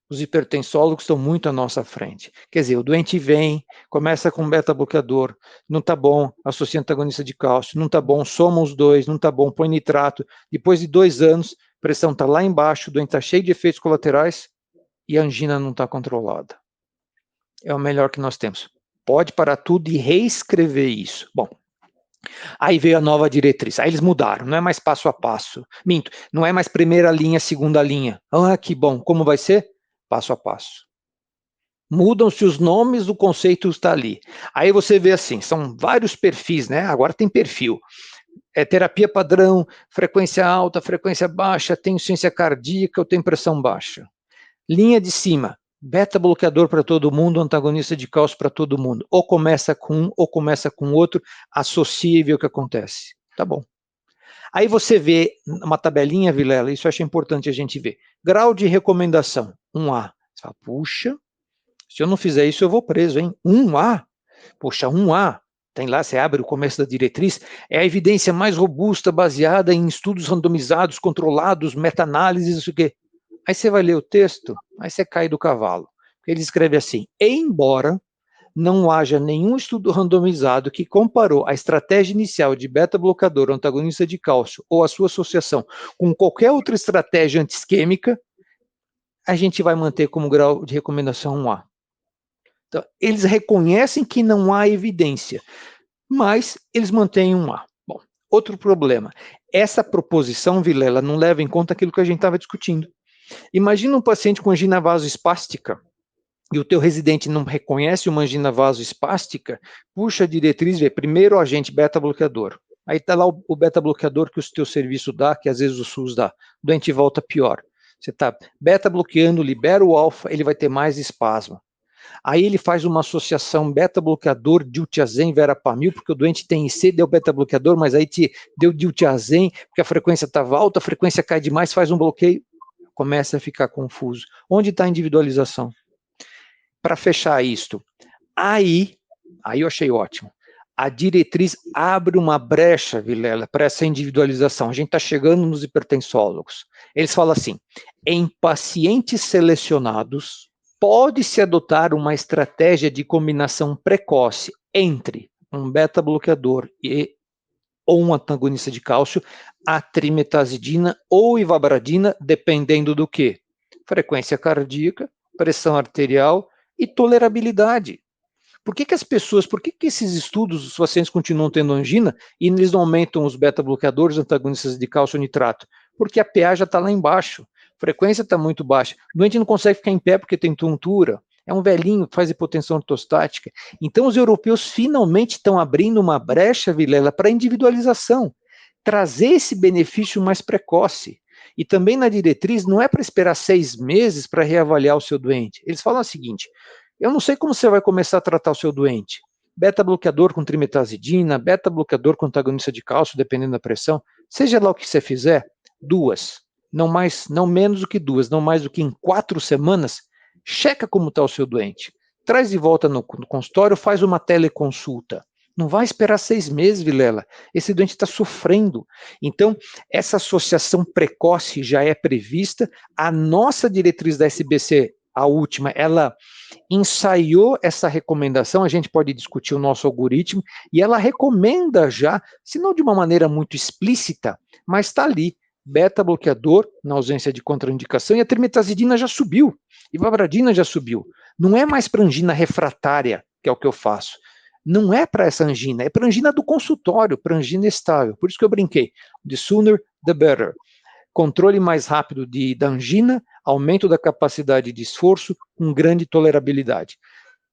os hipertensólogos estão muito à nossa frente. Quer dizer, o doente vem, começa com beta-bloqueador, não está bom, associa antagonista de cálcio, não está bom, soma os dois, não está bom, põe nitrato. Depois de 2 anos, a pressão está lá embaixo, o doente está cheio de efeitos colaterais e a angina não está controlada. É o melhor que nós temos. Pode parar tudo e reescrever isso. Bom, aí veio a nova diretriz. Aí eles mudaram, não é mais passo a passo. Minto, não é mais primeira linha, segunda linha. Ah, que bom. Como vai ser? Passo a passo. Mudam-se os nomes, o conceito está ali. Aí você vê assim, são vários perfis, né? Agora tem perfil. É terapia padrão, frequência alta, frequência baixa, tem insuficiência cardíaca ou tem pressão baixa. Linha de cima, beta bloqueador para todo mundo, antagonista de cálcio para todo mundo. Ou começa com um, ou começa com outro, associa e vê o que acontece. Tá bom. Aí você vê uma tabelinha, Vilela, isso eu acho importante a gente ver. Grau de recomendação, 1A. Você fala, puxa, se eu não fizer isso eu vou preso, hein? 1A? Poxa, 1A. Tem lá, você abre o começo da diretriz, é a evidência mais robusta, baseada em estudos randomizados, controlados, meta-análises, isso que. Aí você vai ler o texto, aí você cai do cavalo. Ele escreve assim: embora não haja nenhum estudo randomizado que comparou a estratégia inicial de beta-bloqueador ou antagonista de cálcio ou a sua associação com qualquer outra estratégia antisquêmica, a gente vai manter como grau de recomendação 1A. Então, eles reconhecem que não há evidência, mas eles mantêm 1A. Bom, outro problema, essa proposição, Vilela, não leva em conta aquilo que a gente estava discutindo. Imagina um paciente com angina vasoespástica e o teu residente não reconhece uma angina vasoespástica, puxa a diretriz, vê primeiro o agente beta-bloqueador. Aí está lá o beta-bloqueador que o teu serviço dá, que às vezes o SUS dá. O doente volta pior. Você está beta-bloqueando, libera o alfa, ele vai ter mais espasmo. Aí ele faz uma associação beta-bloqueador, diltiazem, verapamil, porque o doente tem IC, deu beta-bloqueador, mas aí te deu diltiazem, porque a frequência estava alta, a frequência cai demais, faz um bloqueio, começa a ficar confuso. Onde está a individualização? Para fechar isto, aí eu achei ótimo. A diretriz abre uma brecha, Vilela, para essa individualização. A gente está chegando nos hipertensólogos. Eles falam assim: em pacientes selecionados, pode-se adotar uma estratégia de combinação precoce entre um beta-bloqueador ou um antagonista de cálcio, a trimetazidina ou ivabradina, dependendo do quê? Frequência cardíaca, pressão arterial e tolerabilidade. Por que as pessoas, por que esses estudos, os pacientes continuam tendo angina e eles não aumentam os beta-bloqueadores, antagonistas de cálcio nitrato? Porque a PA já está lá embaixo, a frequência está muito baixa, o doente não consegue ficar em pé porque tem tontura, é um velhinho que faz hipotensão ortostática. Então os europeus finalmente estão abrindo uma brecha, Vilela, para individualização, trazer esse benefício mais precoce. E também na diretriz não é para esperar 6 meses para reavaliar o seu doente. Eles falam o seguinte: eu não sei como você vai começar a tratar o seu doente. Beta-bloqueador com trimetazidina, beta-bloqueador com antagonista de cálcio, dependendo da pressão. Seja lá o que você fizer, 2. Não mais, não menos do que 2, não mais do que em 4 semanas, checa como está o seu doente. Traz de volta no consultório, faz uma teleconsulta. Não vai esperar 6 meses, Vilela. Esse doente está sofrendo. Então, essa associação precoce já é prevista. A nossa diretriz da SBC, a última, ela ensaiou essa recomendação, a gente pode discutir o nosso algoritmo, e ela recomenda já, se não de uma maneira muito explícita, mas está ali, beta-bloqueador, na ausência de contraindicação, e a trimetazidina já subiu, e a ivabradina já subiu. Não é mais para angina refratária, que é o que eu faço. Não é para essa angina, é para angina do consultório, para angina estável. Por isso que eu brinquei, the sooner, the better. Controle mais rápido da angina, aumento da capacidade de esforço, com grande tolerabilidade.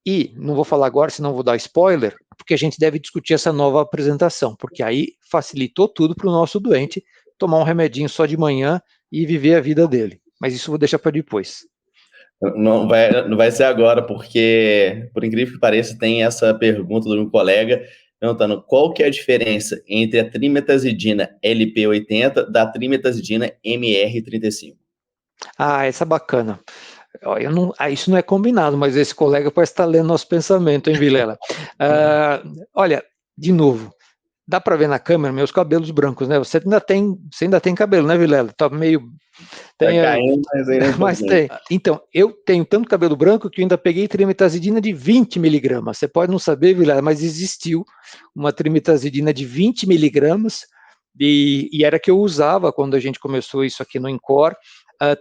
E, não vou falar agora, senão vou dar spoiler, porque a gente deve discutir essa nova apresentação, porque aí facilitou tudo para o nosso doente tomar um remedinho só de manhã e viver a vida dele. Mas isso eu vou deixar para depois. Não vai ser agora, porque, por incrível que pareça, tem essa pergunta do meu colega perguntando qual que é a diferença entre a trimetazidina LP80 da trimetazidina MR35. Ah, essa é bacana. Isso não é combinado, mas esse colega pode estar lendo nosso pensamento, hein, Vilela? Olha, de novo, dá para ver na câmera meus cabelos brancos, né? Você ainda tem cabelo, né, Vilela? Tá meio... Tá caindo, mas ainda mas tem. Então, eu tenho tanto cabelo branco que eu ainda peguei trimetazidina de 20 miligramas. Você pode não saber, Vilela, mas existiu uma trimetazidina de 20 miligramas e era que eu usava quando a gente começou isso aqui no INCOR,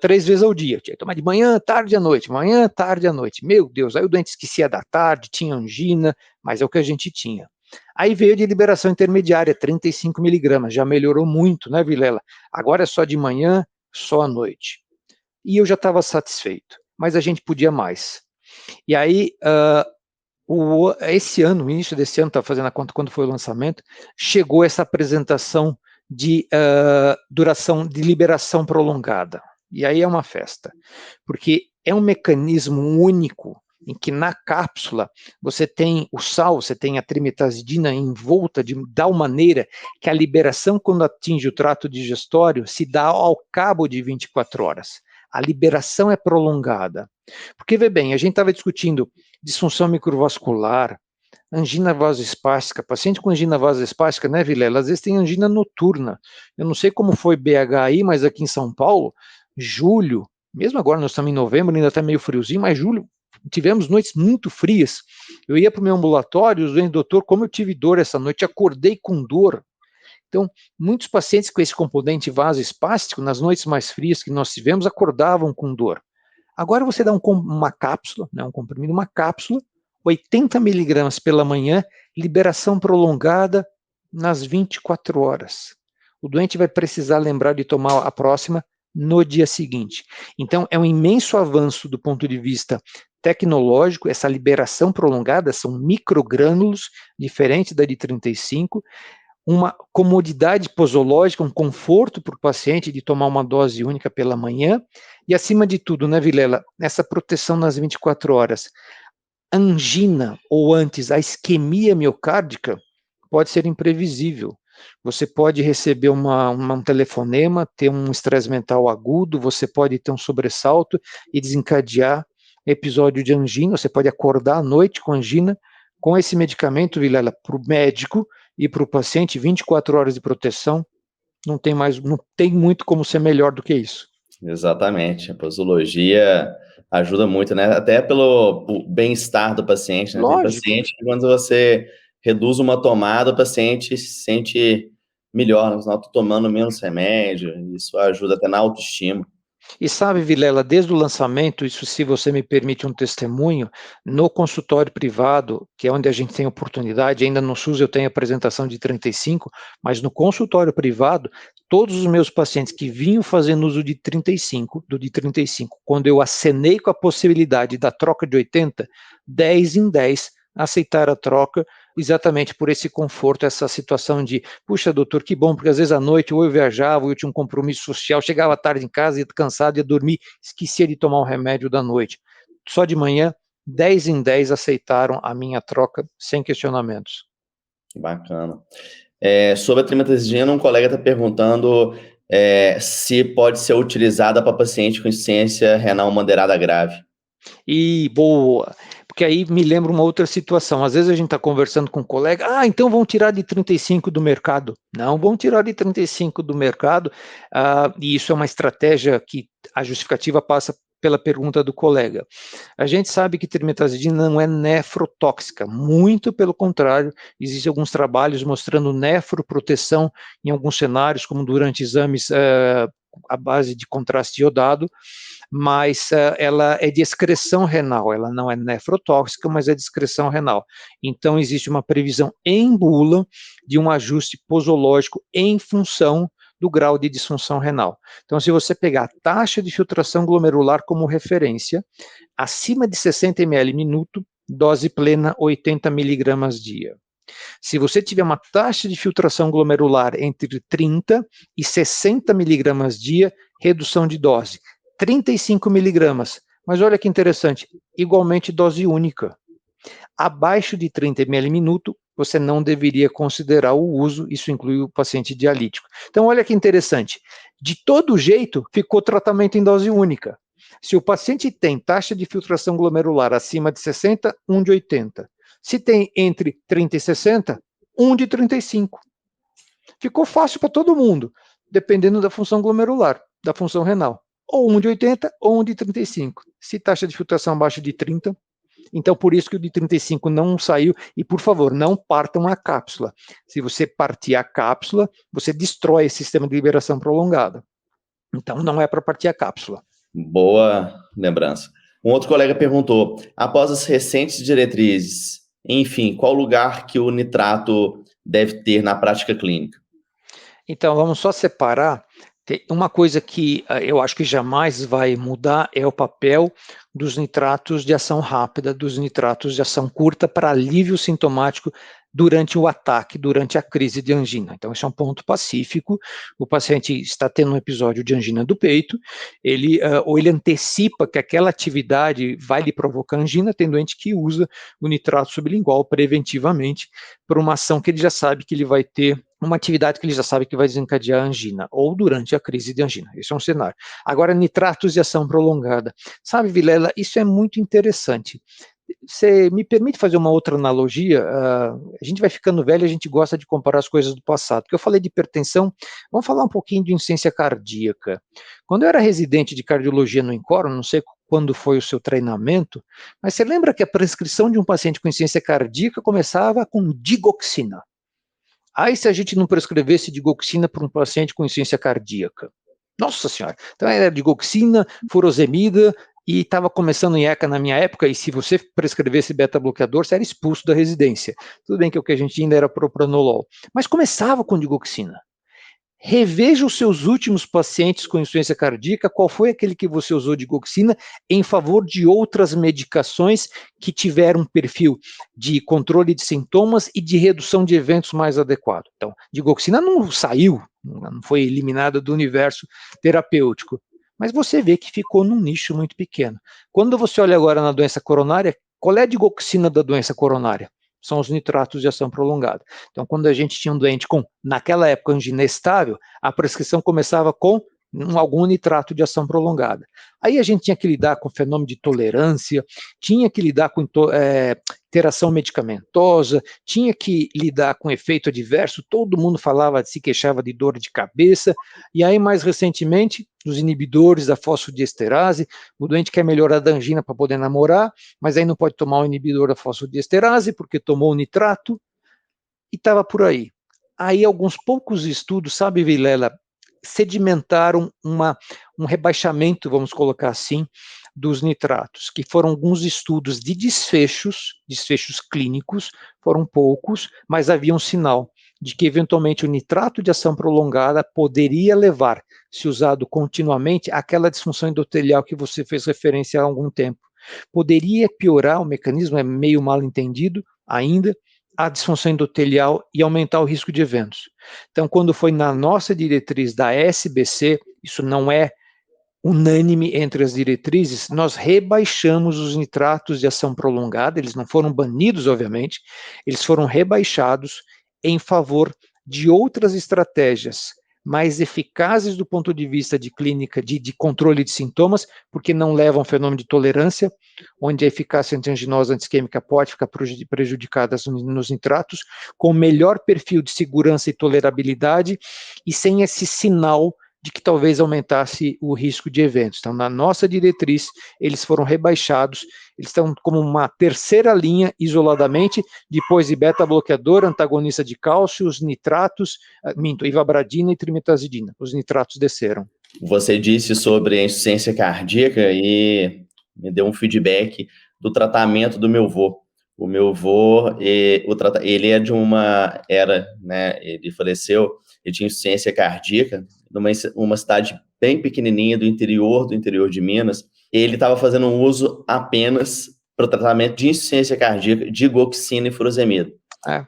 3 vezes ao dia. Eu tinha que tomar de manhã, tarde à noite, manhã, tarde à noite. Meu Deus, aí o doente esquecia da tarde, tinha angina, mas é o que a gente tinha. Aí veio de liberação intermediária, 35 miligramas, já melhorou muito, né, Vilela? Agora é só de manhã, só à noite. E eu já estava satisfeito, mas a gente podia mais. E aí, esse ano, no início desse ano, estava fazendo a conta quando foi o lançamento, chegou essa apresentação de duração, de liberação prolongada. E aí é uma festa, porque é um mecanismo único em que na cápsula você tem o sal, você tem a trimetazidina envolta de tal maneira que a liberação, quando atinge o trato digestório, se dá ao cabo de 24 horas. A liberação é prolongada. Porque, vê bem, a gente estava discutindo disfunção microvascular, angina vasoespástica. Paciente com angina vasoespástica, né, Vilela? Às vezes tem angina noturna. Eu não sei como foi BH aí, mas aqui em São Paulo, julho, mesmo agora nós estamos em novembro, ainda está meio friozinho, mas julho, tivemos noites muito frias. Eu ia para o meu ambulatório, os doentes, doutor, como eu tive dor essa noite, acordei com dor. Então, muitos pacientes com esse componente vasoespástico, nas noites mais frias que nós tivemos, acordavam com dor. Agora você dá uma cápsula, né, um comprimido, uma cápsula, 80 miligramas pela manhã, liberação prolongada nas 24 horas. O doente vai precisar lembrar de tomar a próxima no dia seguinte. Então, é um imenso avanço do ponto de vista tecnológico, essa liberação prolongada, são microgrânulos, diferente da de 35, uma comodidade posológica, um conforto para o paciente de tomar uma dose única pela manhã, e acima de tudo, né, Vilela, essa proteção nas 24 horas. Angina, ou antes, a isquemia miocárdica, pode ser imprevisível. Você pode receber um telefonema, ter um estresse mental agudo, você pode ter um sobressalto e desencadear episódio de angina, você pode acordar à noite com angina. Com esse medicamento, Vilela, para o médico e para o paciente, 24 horas de proteção, não tem muito como ser melhor do que isso. Exatamente, a posologia ajuda muito, né? Até pelo bem-estar do paciente, né? Tem Lógico. paciente que quando você reduz uma tomada, o paciente se sente melhor, né? Não tá tomando menos remédio, isso ajuda até na autoestima. E sabe, Vilela, desde o lançamento, isso se você me permite um testemunho, no consultório privado, que é onde a gente tem oportunidade, ainda no SUS eu tenho apresentação de 35, mas no consultório privado, todos os meus pacientes que vinham fazendo uso de 35, quando eu acenei com a possibilidade da troca de 80, 10 em 10 aceitaram a troca, exatamente por esse conforto, essa situação de, puxa, doutor, que bom, porque às vezes à noite ou eu viajava, ou eu tinha um compromisso social, chegava tarde em casa, ia cansado, ia dormir, esquecia de tomar o remédio da noite. Só de manhã, 10 em 10 aceitaram a minha troca sem questionamentos. Bacana. Sobre a trimetazidina, um colega está perguntando se pode ser utilizada para paciente com insuficiência renal moderada grave. E boa, porque aí me lembra uma outra situação. Às vezes a gente está conversando com um colega, então vão tirar de 35 do mercado. Não vão tirar de 35 do mercado, e isso é uma estratégia que a justificativa passa pela pergunta do colega. A gente sabe que trimetazidina não é nefrotóxica, muito pelo contrário, existem alguns trabalhos mostrando nefroproteção em alguns cenários, como durante exames à base de contraste iodado, mas ela é de excreção renal, ela não é nefrotóxica, mas é de excreção renal. Então, existe uma previsão em bula de um ajuste posológico em função do grau de disfunção renal. Então, se você pegar a taxa de filtração glomerular como referência, acima de 60 ml minuto, dose plena 80 miligramas dia. Se você tiver uma taxa de filtração glomerular entre 30 e 60 miligramas dia, redução de dose. 35 miligramas, mas olha que interessante, igualmente dose única. Abaixo de 30 ml minuto, você não deveria considerar o uso, isso inclui o paciente dialítico. Então, olha que interessante, de todo jeito, ficou tratamento em dose única. Se o paciente tem taxa de filtração glomerular acima de 60, 1 de 80. Se tem entre 30 e 60, 1 de 35. Ficou fácil para todo mundo, dependendo da função glomerular, da função renal. Ou 1 de 80 ou 1 de 35. Se taxa de filtração abaixo de 30, então por isso que o de 35 não saiu. E por favor, não partam a cápsula. Se você partir a cápsula, você destrói esse sistema de liberação prolongada. Então não é para partir a cápsula. Boa lembrança. Um outro colega perguntou, após as recentes diretrizes, enfim, qual lugar que o nitrato deve ter na prática clínica? Então, vamos só separar Uma coisa que eu acho que jamais vai mudar é o papel dos nitratos de ação rápida, dos nitratos de ação curta para alívio sintomático durante o ataque, durante a crise de angina. Então, esse é um ponto pacífico. O paciente está tendo um episódio de angina do peito, ou ele antecipa que aquela atividade vai lhe provocar angina, tem doente que usa o nitrato sublingual preventivamente por uma ação que ele já sabe que ele vai ter, uma atividade que ele já sabe que vai desencadear angina, ou durante a crise de angina. Esse é um cenário. Agora, nitratos de ação prolongada. Sabe, Vilela, isso é muito interessante. Você me permite fazer uma outra analogia? A gente vai ficando velho, a gente gosta de comparar as coisas do passado. Porque eu falei de hipertensão, vamos falar um pouquinho de insuficiência cardíaca. Quando eu era residente de cardiologia no INCOR, não sei quando foi o seu treinamento, mas você lembra que a prescrição de um paciente com insuficiência cardíaca começava com digoxina. Aí, se a gente não prescrevesse digoxina para um paciente com insuficiência cardíaca, nossa senhora, então era digoxina, furosemida, e estava começando IECA na minha época, e se você prescrevesse beta-bloqueador, você era expulso da residência. Tudo bem que o que a gente ainda era propranolol, mas começava com digoxina. Reveja os seus últimos pacientes com insuficiência cardíaca, qual foi aquele que você usou de digoxina em favor de outras medicações que tiveram um perfil de controle de sintomas e de redução de eventos mais adequado. Então, digoxina não saiu, não foi eliminada do universo terapêutico, mas você vê que ficou num nicho muito pequeno. Quando você olha agora na doença coronária, qual é a digoxina da doença coronária? São os nitratos de ação prolongada. Então, quando a gente tinha um doente com, naquela época, angina estável, a prescrição começava com algum nitrato de ação prolongada. Aí a gente tinha que lidar com o fenômeno de tolerância, tinha que lidar com interação medicamentosa, tinha que lidar com efeito adverso, todo mundo se queixava de dor de cabeça, e aí mais recentemente, os inibidores da fosfodiesterase, o doente quer melhorar da angina para poder namorar, mas aí não pode tomar o inibidor da fosfodiesterase porque tomou o nitrato, e estava por aí. Aí alguns poucos estudos, sabe, Vilela, sedimentaram um rebaixamento, vamos colocar assim, dos nitratos, que foram alguns estudos de desfechos clínicos, foram poucos, mas havia um sinal de que eventualmente o nitrato de ação prolongada poderia levar, se usado continuamente, àquela disfunção endotelial que você fez referência há algum tempo. Poderia piorar, o mecanismo é meio mal entendido ainda, a disfunção endotelial e aumentar o risco de eventos. Então, quando foi na nossa diretriz da SBC, isso não é unânime entre as diretrizes, nós rebaixamos os nitratos de ação prolongada, eles não foram banidos, obviamente, eles foram rebaixados em favor de outras estratégias mais eficazes do ponto de vista de clínica, de controle de sintomas, porque não levam a fenômeno de tolerância, onde a eficácia antianginosa antisquêmica pode ficar prejudicada nos nitratos, com melhor perfil de segurança e tolerabilidade, e sem esse sinal de que talvez aumentasse o risco de eventos. Então, na nossa diretriz, eles foram rebaixados, eles estão como uma terceira linha, isoladamente, depois de beta-bloqueador, antagonista de cálcio, os nitratos, ivabradina e trimetazidina. Os nitratos desceram. Você disse sobre a insuficiência cardíaca e me deu um feedback do tratamento do meu avô. O meu avô, ele é de uma era, né, ele faleceu, ele tinha insuficiência cardíaca, numa cidade bem pequenininha do interior de Minas. Ele estava fazendo um uso apenas para o tratamento de insuficiência cardíaca, de digoxina e furosemida.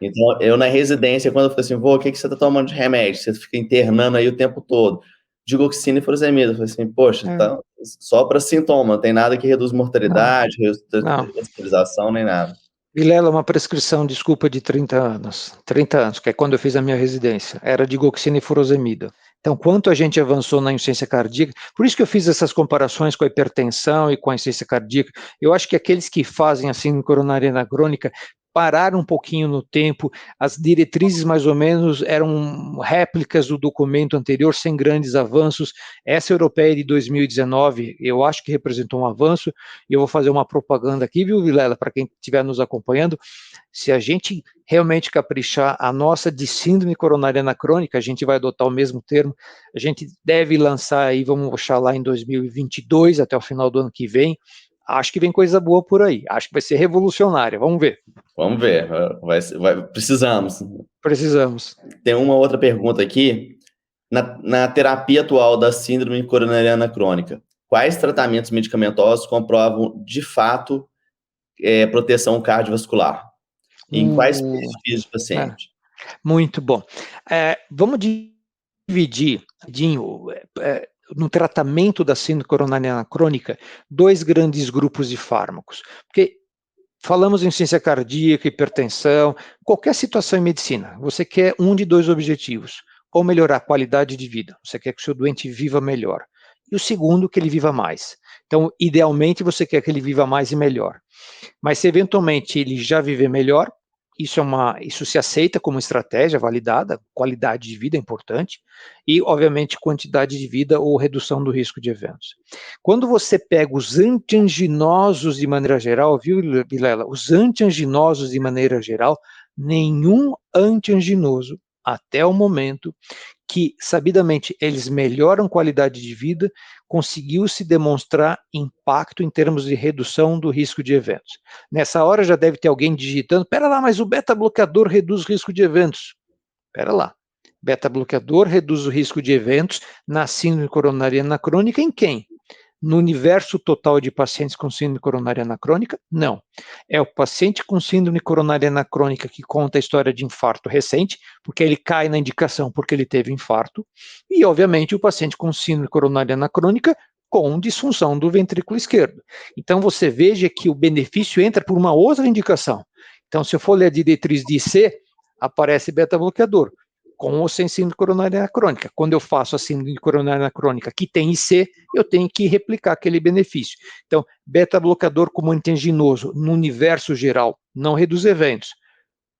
Então, eu na residência, quando eu falei assim, vô, o que você está tomando de remédio? Você fica internando aí o tempo todo. Digoxina e furosemida. Eu falei assim, poxa, tá só para sintoma, não tem nada que reduz mortalidade, hospitalização, nem nada. Vilela, uma prescrição, desculpa, de 30 anos, que é quando eu fiz a minha residência, era digoxina e furosemida. Então, quanto a gente avançou na insuficiência cardíaca, por isso que eu fiz essas comparações com a hipertensão e com a insuficiência cardíaca, eu acho que aqueles que fazem assim coronariana crônica pararam um pouquinho no tempo, as diretrizes mais ou menos eram réplicas do documento anterior, sem grandes avanços. Essa europeia de 2019, eu acho que representou um avanço, e eu vou fazer uma propaganda aqui, viu, Vilela, para quem estiver nos acompanhando. Se a gente realmente caprichar a nossa de síndrome coronariana crônica, a gente vai adotar o mesmo termo, a gente deve lançar aí, vamos achar lá em 2022, até o final do ano que vem. Acho que vem coisa boa por aí, acho que vai ser revolucionária, vamos ver. Vamos ver, precisamos. Precisamos. Tem uma outra pergunta aqui, Na terapia atual da síndrome coronariana crônica, quais tratamentos medicamentosos comprovam, de fato, proteção cardiovascular? Em quais perfis de É, paciente? muito bom. Vamos dividir, Dinho, no tratamento da síndrome coronariana crônica, dois grandes grupos de fármacos. Porque falamos em ciência cardíaca, hipertensão, qualquer situação em medicina, você quer um de dois objetivos, ou melhorar a qualidade de vida, você quer que o seu doente viva melhor, e o segundo, que ele viva mais. Então, idealmente, você quer que ele viva mais e melhor. Mas se eventualmente ele já viver melhor, isso se aceita como estratégia validada, qualidade de vida é importante, e, obviamente, quantidade de vida ou redução do risco de eventos. Quando você pega os antianginosos de maneira geral, viu, Vilela? Os antianginosos de maneira geral, nenhum antianginoso, até o momento, que sabidamente eles melhoram qualidade de vida, conseguiu se demonstrar impacto em termos de redução do risco de eventos. Nessa hora já deve ter alguém digitando, pera lá, mas o beta-bloqueador reduz o risco de eventos. Pera lá, beta-bloqueador reduz o risco de eventos na síndrome coronariana crônica em quem? No universo total de pacientes com síndrome coronariana crônica? Não. É o paciente com síndrome coronariana crônica que conta a história de infarto recente, porque ele cai na indicação porque ele teve infarto, e, obviamente, o paciente com síndrome coronariana crônica com disfunção do ventrículo esquerdo. Então, você veja que o benefício entra por uma outra indicação. Então, se eu for ler a diretriz de IC, aparece beta-bloqueador com ou sem síndrome coronariana crônica. Quando eu faço a síndrome coronariana crônica que tem IC, eu tenho que replicar aquele benefício. Então, beta-bloqueador como antianginoso, no universo geral, não reduz eventos.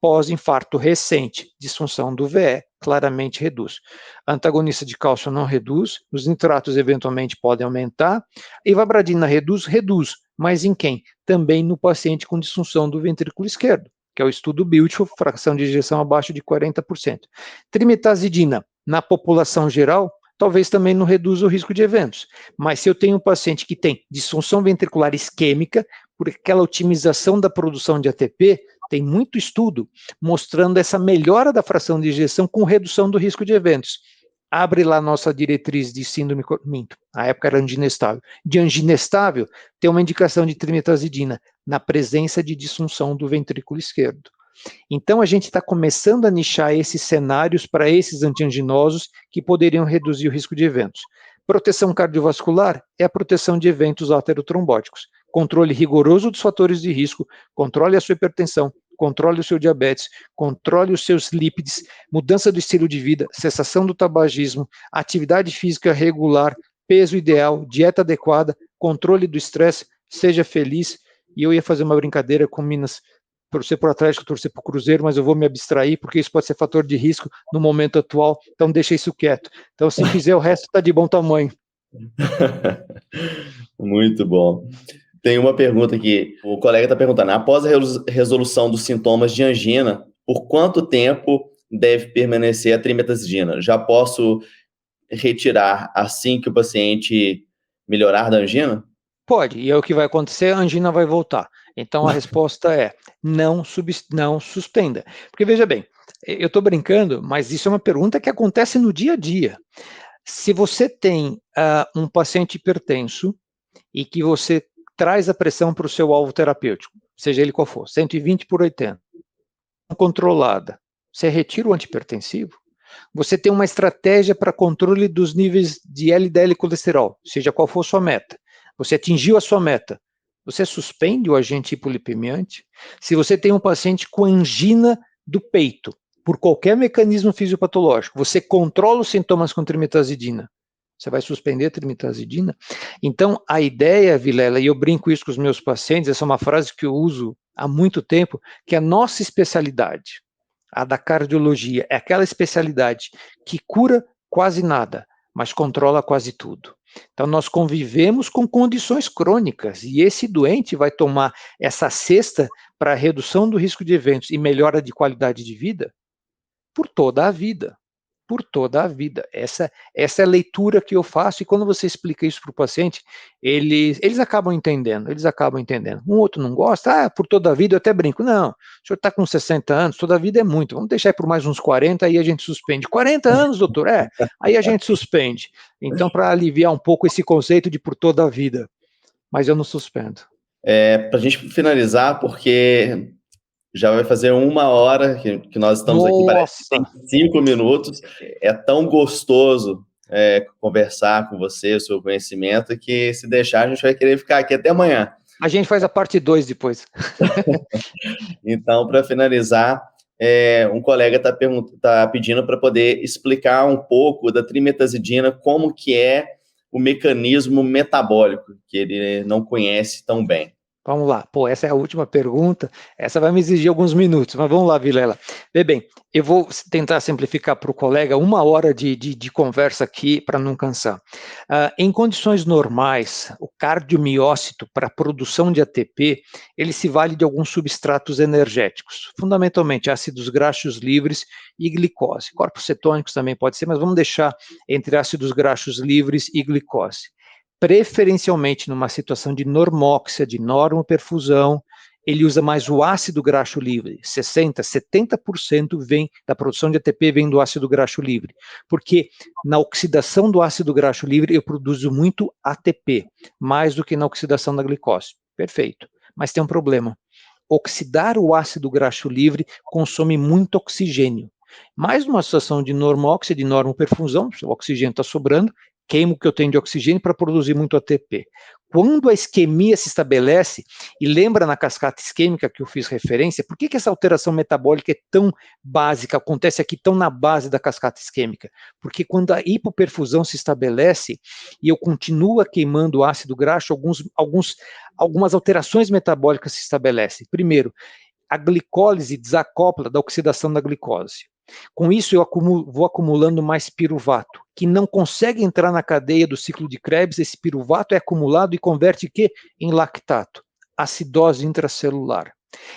Pós-infarto recente, disfunção do VE, claramente reduz. Antagonista de cálcio não reduz, os nitratos eventualmente podem aumentar. Ivabradina reduz? Reduz. Mas em quem? Também no paciente com disfunção do ventrículo esquerdo, que é o estudo Beautiful, fração de ejeção abaixo de 40%. Trimetazidina, na população geral, talvez também não reduza o risco de eventos. Mas se eu tenho um paciente que tem disfunção ventricular isquêmica, por aquela otimização da produção de ATP, tem muito estudo mostrando essa melhora da fração de ejeção com redução do risco de eventos. Abre lá nossa diretriz de síndrome, a época era angina estável. De angina estável, tem uma indicação de trimetazidina na presença de disfunção do ventrículo esquerdo. Então, a gente está começando a nichar esses cenários para esses antianginosos que poderiam reduzir o risco de eventos. Proteção cardiovascular é a proteção de eventos aterotrombóticos. Controle rigoroso dos fatores de risco, controle a sua hipertensão, controle o seu diabetes, controle os seus lípides, mudança do estilo de vida, cessação do tabagismo, atividade física regular, peso ideal, dieta adequada, controle do estresse, seja feliz. E eu ia fazer uma brincadeira com Minas, torcer por Atlético, torcer por Cruzeiro, mas eu vou me abstrair, porque isso pode ser fator de risco no momento atual, então deixa isso quieto. Então, se fizer o resto, está de bom tamanho. Muito bom. Tem uma pergunta aqui, o colega está perguntando, após a resolução dos sintomas de angina, por quanto tempo deve permanecer a trimetazidina? Já posso retirar assim que o paciente melhorar da angina? Pode, e é o que vai acontecer, a angina vai voltar. Então, a resposta é não suspenda. Porque, veja bem, eu estou brincando, mas isso é uma pergunta que acontece no dia a dia. Se você tem um paciente hipertenso e que você traz a pressão para o seu alvo terapêutico, seja ele qual for, 120 por 80, controlada, você retira o antihipertensivo, você tem uma estratégia para controle dos níveis de LDL e colesterol, seja qual for sua meta. Você atingiu a sua meta, você suspende o agente hipolipemiante. Se você tem um paciente com angina do peito, por qualquer mecanismo fisiopatológico, você controla os sintomas com trimetazidina, você vai suspender a trimetazidina? Então, a ideia, Vilela, e eu brinco isso com os meus pacientes, essa é uma frase que eu uso há muito tempo, que a nossa especialidade, a da cardiologia, é aquela especialidade que cura quase nada, mas controla quase tudo. Então, nós convivemos com condições crônicas e esse doente vai tomar essa cesta para redução do risco de eventos e melhora de qualidade de vida por toda a vida. por toda a vida. Essa é a leitura que eu faço, e quando você explica isso para o paciente, eles acabam entendendo, Um outro não gosta, por toda a vida, eu até brinco, não, o senhor está com 60 anos, toda a vida é muito, vamos deixar por mais uns 40, aí a gente suspende. 40 anos, doutor? Aí a gente suspende. Então, para aliviar um pouco esse conceito de por toda a vida, mas eu não suspendo. Para a gente finalizar, porque já vai fazer 1 hora que nós estamos aqui, parece que tem 5 minutos. É tão gostoso conversar com você, o seu conhecimento, que se deixar, a gente vai querer ficar aqui até amanhã. A gente faz a parte 2 depois. Então, para finalizar, um colega está pedindo para poder explicar um pouco da trimetazidina, como que é o mecanismo metabólico, que ele não conhece tão bem. Vamos lá. Essa é a última pergunta. Essa vai me exigir alguns minutos, mas vamos lá, Vilela. Bem, eu vou tentar simplificar para o colega 1 hora de conversa aqui para não cansar. Em condições normais, o cardiomiócito para a produção de ATP, ele se vale de alguns substratos energéticos, fundamentalmente ácidos graxos livres e glicose. Corpos cetônicos também pode ser, mas vamos deixar entre ácidos graxos livres e glicose. Preferencialmente numa situação de normóxia, de normoperfusão, ele usa mais o ácido graxo livre, 60%, 70% da produção de ATP vem do ácido graxo livre, porque na oxidação do ácido graxo livre eu produzo muito ATP, mais do que na oxidação da glicose. Perfeito, mas tem um problema. Oxidar o ácido graxo livre consome muito oxigênio. Mas numa situação de normóxia, de normoperfusão, se o oxigênio está sobrando, queimo o que eu tenho de oxigênio para produzir muito ATP. Quando a isquemia se estabelece, e lembra na cascata isquêmica que eu fiz referência, por que essa alteração metabólica é tão básica, acontece aqui tão na base da cascata isquêmica? Porque quando a hipoperfusão se estabelece e eu continuo queimando ácido graxo, algumas alterações metabólicas se estabelecem. Primeiro, a glicólise desacopla da oxidação da glicose. Com isso, eu vou acumulando mais piruvato, que não consegue entrar na cadeia do ciclo de Krebs. Esse piruvato é acumulado e converte o quê? Em lactato, acidose intracelular.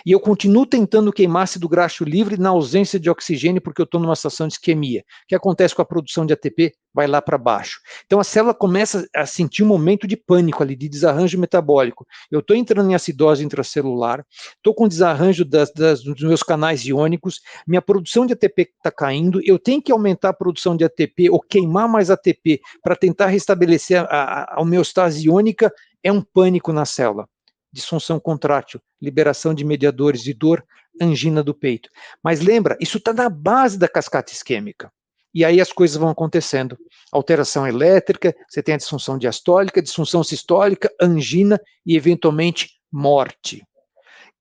E eu continuo tentando queimar ácido graxo livre na ausência de oxigênio, porque eu estou numa situação de isquemia. O que acontece com a produção de ATP? Vai lá para baixo. Então a célula começa a sentir um momento de pânico ali, de desarranjo metabólico. Eu estou entrando em acidose intracelular, estou com desarranjo dos meus canais iônicos, minha produção de ATP está caindo, eu tenho que aumentar a produção de ATP ou queimar mais ATP para tentar restabelecer a homeostase iônica. É um pânico na célula. Disfunção contrátil, liberação de mediadores de dor, angina do peito. Mas lembra, isso está na base da cascata isquêmica. E aí as coisas vão acontecendo. Alteração elétrica, você tem a disfunção diastólica, disfunção sistólica, angina e, eventualmente, morte.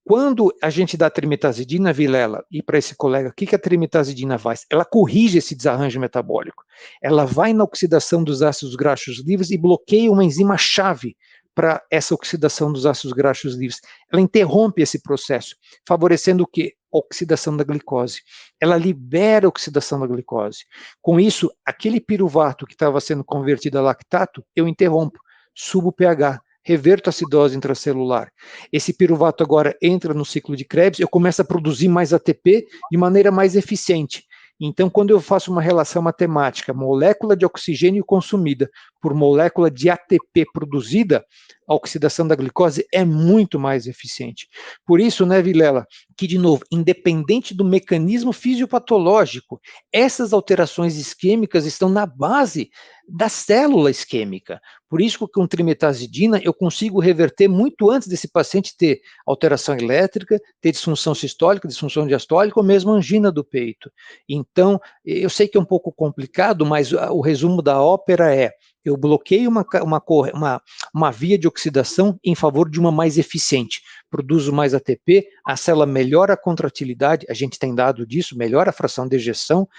Quando a gente dá trimetazidina, Vilela, e para esse colega, o que a trimetazidina faz? Ela corrige esse desarranjo metabólico. Ela vai na oxidação dos ácidos graxos livres e bloqueia uma enzima-chave para essa oxidação dos ácidos graxos livres. Ela interrompe esse processo, favorecendo o quê? Oxidação da glicose. Ela libera a oxidação da glicose. Com isso, aquele piruvato que estava sendo convertido a lactato, eu interrompo, subo o pH, reverto a acidose intracelular. Esse piruvato agora entra no ciclo de Krebs, eu começo a produzir mais ATP de maneira mais eficiente. Então, quando eu faço uma relação matemática, molécula de oxigênio consumida por molécula de ATP produzida, a oxidação da glicose é muito mais eficiente. Por isso, né, Vilela, que, de novo, independente do mecanismo fisiopatológico, essas alterações isquêmicas estão na base da célula isquêmica. Por isso que com trimetazidina eu consigo reverter muito antes desse paciente ter alteração elétrica, ter disfunção sistólica, disfunção diastólica ou mesmo angina do peito. Então, eu sei que é um pouco complicado, mas o resumo da ópera é: eu bloqueio uma via de oxidação em favor de uma mais eficiente. Produzo mais ATP, a célula melhora a contratilidade, a gente tem dado disso, melhora a fração de ejeção,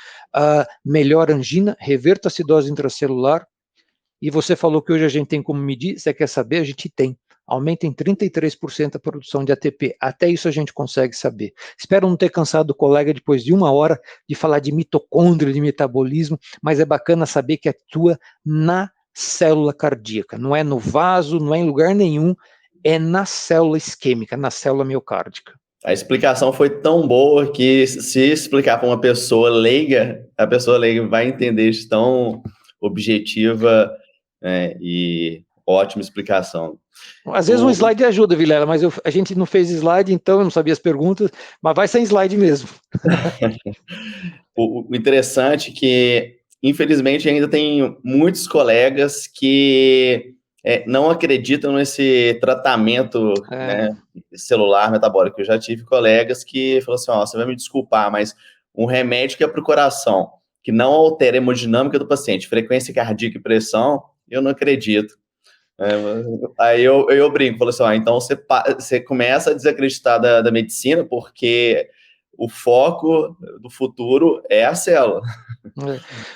melhora a angina, reverta a acidose intracelular. E você falou que hoje a gente tem como medir, você quer saber? A gente tem. Aumenta em 33% a produção de ATP. Até isso a gente consegue saber. Espero não ter cansado o colega depois de 1 hora de falar de mitocôndria, de metabolismo, mas é bacana saber que atua na célula cardíaca. Não é no vaso, não é em lugar nenhum, é na célula isquêmica, na célula miocárdica. A explicação foi tão boa que, se explicar para uma pessoa leiga, a pessoa leiga vai entender de tão objetiva, e ótima explicação. Às vezes um slide ajuda, Vilela, mas a gente não fez slide, então eu não sabia as perguntas, mas vai sem slide mesmo. O interessante é que, infelizmente, ainda tem muitos colegas que não acreditam nesse tratamento, né, celular metabólico. Eu já tive colegas que falaram assim, você vai me desculpar, mas um remédio que é para o coração, que não altera a hemodinâmica do paciente, frequência cardíaca e pressão, eu não acredito. Aí eu brinco, falo assim, então você começa a desacreditar da medicina, porque o foco do futuro é a célula.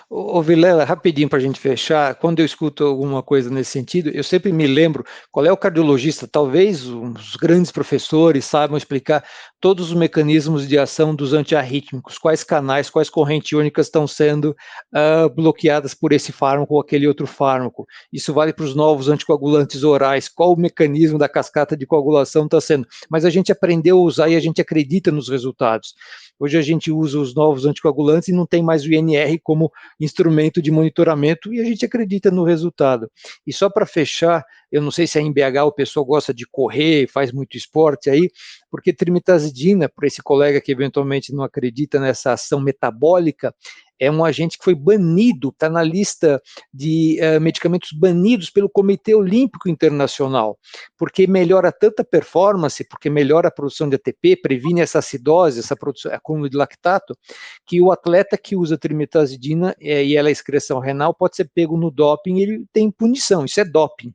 Ô Vilela, rapidinho para a gente fechar, quando eu escuto alguma coisa nesse sentido, eu sempre me lembro qual é o cardiologista, talvez os grandes professores saibam explicar todos os mecanismos de ação dos antiarrítmicos, quais canais, quais correntes iônicas estão sendo bloqueadas por esse fármaco ou aquele outro fármaco. Isso vale para os novos anticoagulantes orais, qual o mecanismo da cascata de coagulação está sendo. Mas a gente aprendeu a usar e a gente acredita nos resultados. Hoje a gente usa os novos anticoagulantes e não tem mais o INR como instrumento de monitoramento e a gente acredita no resultado. E só para fechar, eu não sei se em BH o pessoal gosta de correr, faz muito esporte aí, porque trimetazidina, para esse colega que eventualmente não acredita nessa ação metabólica, é um agente que foi banido, está na lista de medicamentos banidos pelo Comitê Olímpico Internacional, porque melhora tanta performance, porque melhora a produção de ATP, previne essa acidose, essa produção, acúmulo de lactato, que o atleta que usa trimetazidina e ela é excreção renal pode ser pego no doping e ele tem punição, isso é doping.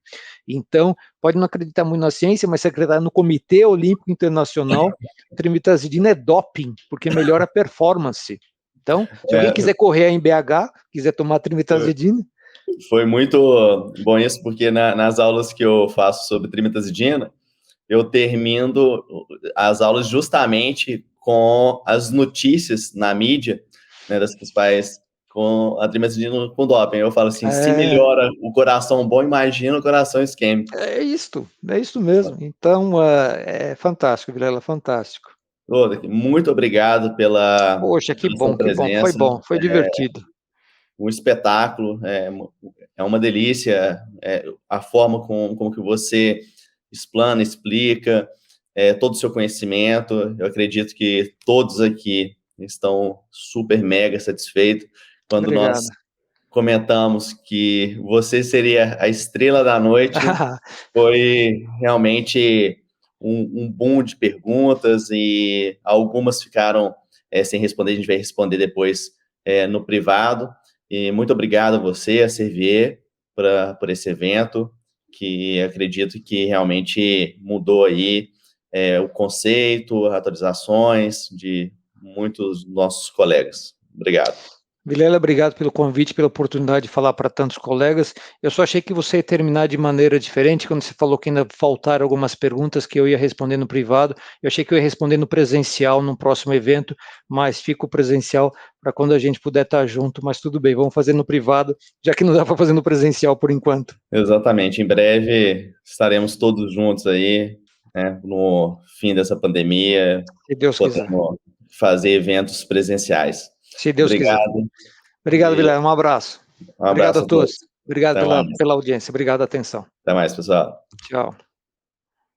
Então, pode não acreditar muito na ciência, mas se acreditar no Comitê Olímpico Internacional, trimetazidina é doping, porque melhora a performance. Então, se alguém quiser correr em BH, quiser tomar trimetazidina... Foi muito bom isso, porque nas aulas que eu faço sobre trimetazidina, eu termino as aulas justamente com as notícias na mídia, né, das principais, com a trimetazidina com doping. Eu falo assim, se melhora o coração bom, imagina o coração isquêmico. É isso mesmo. Então, é fantástico, Vilela, fantástico. Muito obrigado pela Poxa, que bom, presença. Foi divertido. Um espetáculo, é uma delícia a forma como que você explana, explica todo o seu conhecimento. Eu acredito que todos aqui estão super mega satisfeitos quando Obrigado. Nós comentamos que você seria a estrela da noite. Foi realmente um boom de perguntas e algumas ficaram sem responder. A gente vai responder depois no privado. E muito obrigado a você, a Servier, por esse evento, que acredito que realmente mudou aí o conceito, atualizações de muitos nossos colegas. Obrigado. Vilela, obrigado pelo convite, pela oportunidade de falar para tantos colegas. Eu só achei que você ia terminar de maneira diferente, quando você falou que ainda faltaram algumas perguntas que eu ia responder no privado. Eu achei que eu ia responder no presencial, num próximo evento, mas fico presencial para quando a gente puder estar junto, mas tudo bem, vamos fazer no privado, já que não dá para fazer no presencial por enquanto. Exatamente, em breve estaremos todos juntos aí, né, no fim dessa pandemia, se Deus quiser, fazer eventos presenciais. Se Deus quiser. Obrigado, Vilela, um abraço. Um abraço Obrigado a todos. Obrigado pela audiência, obrigado pela atenção. Até mais, pessoal. Tchau.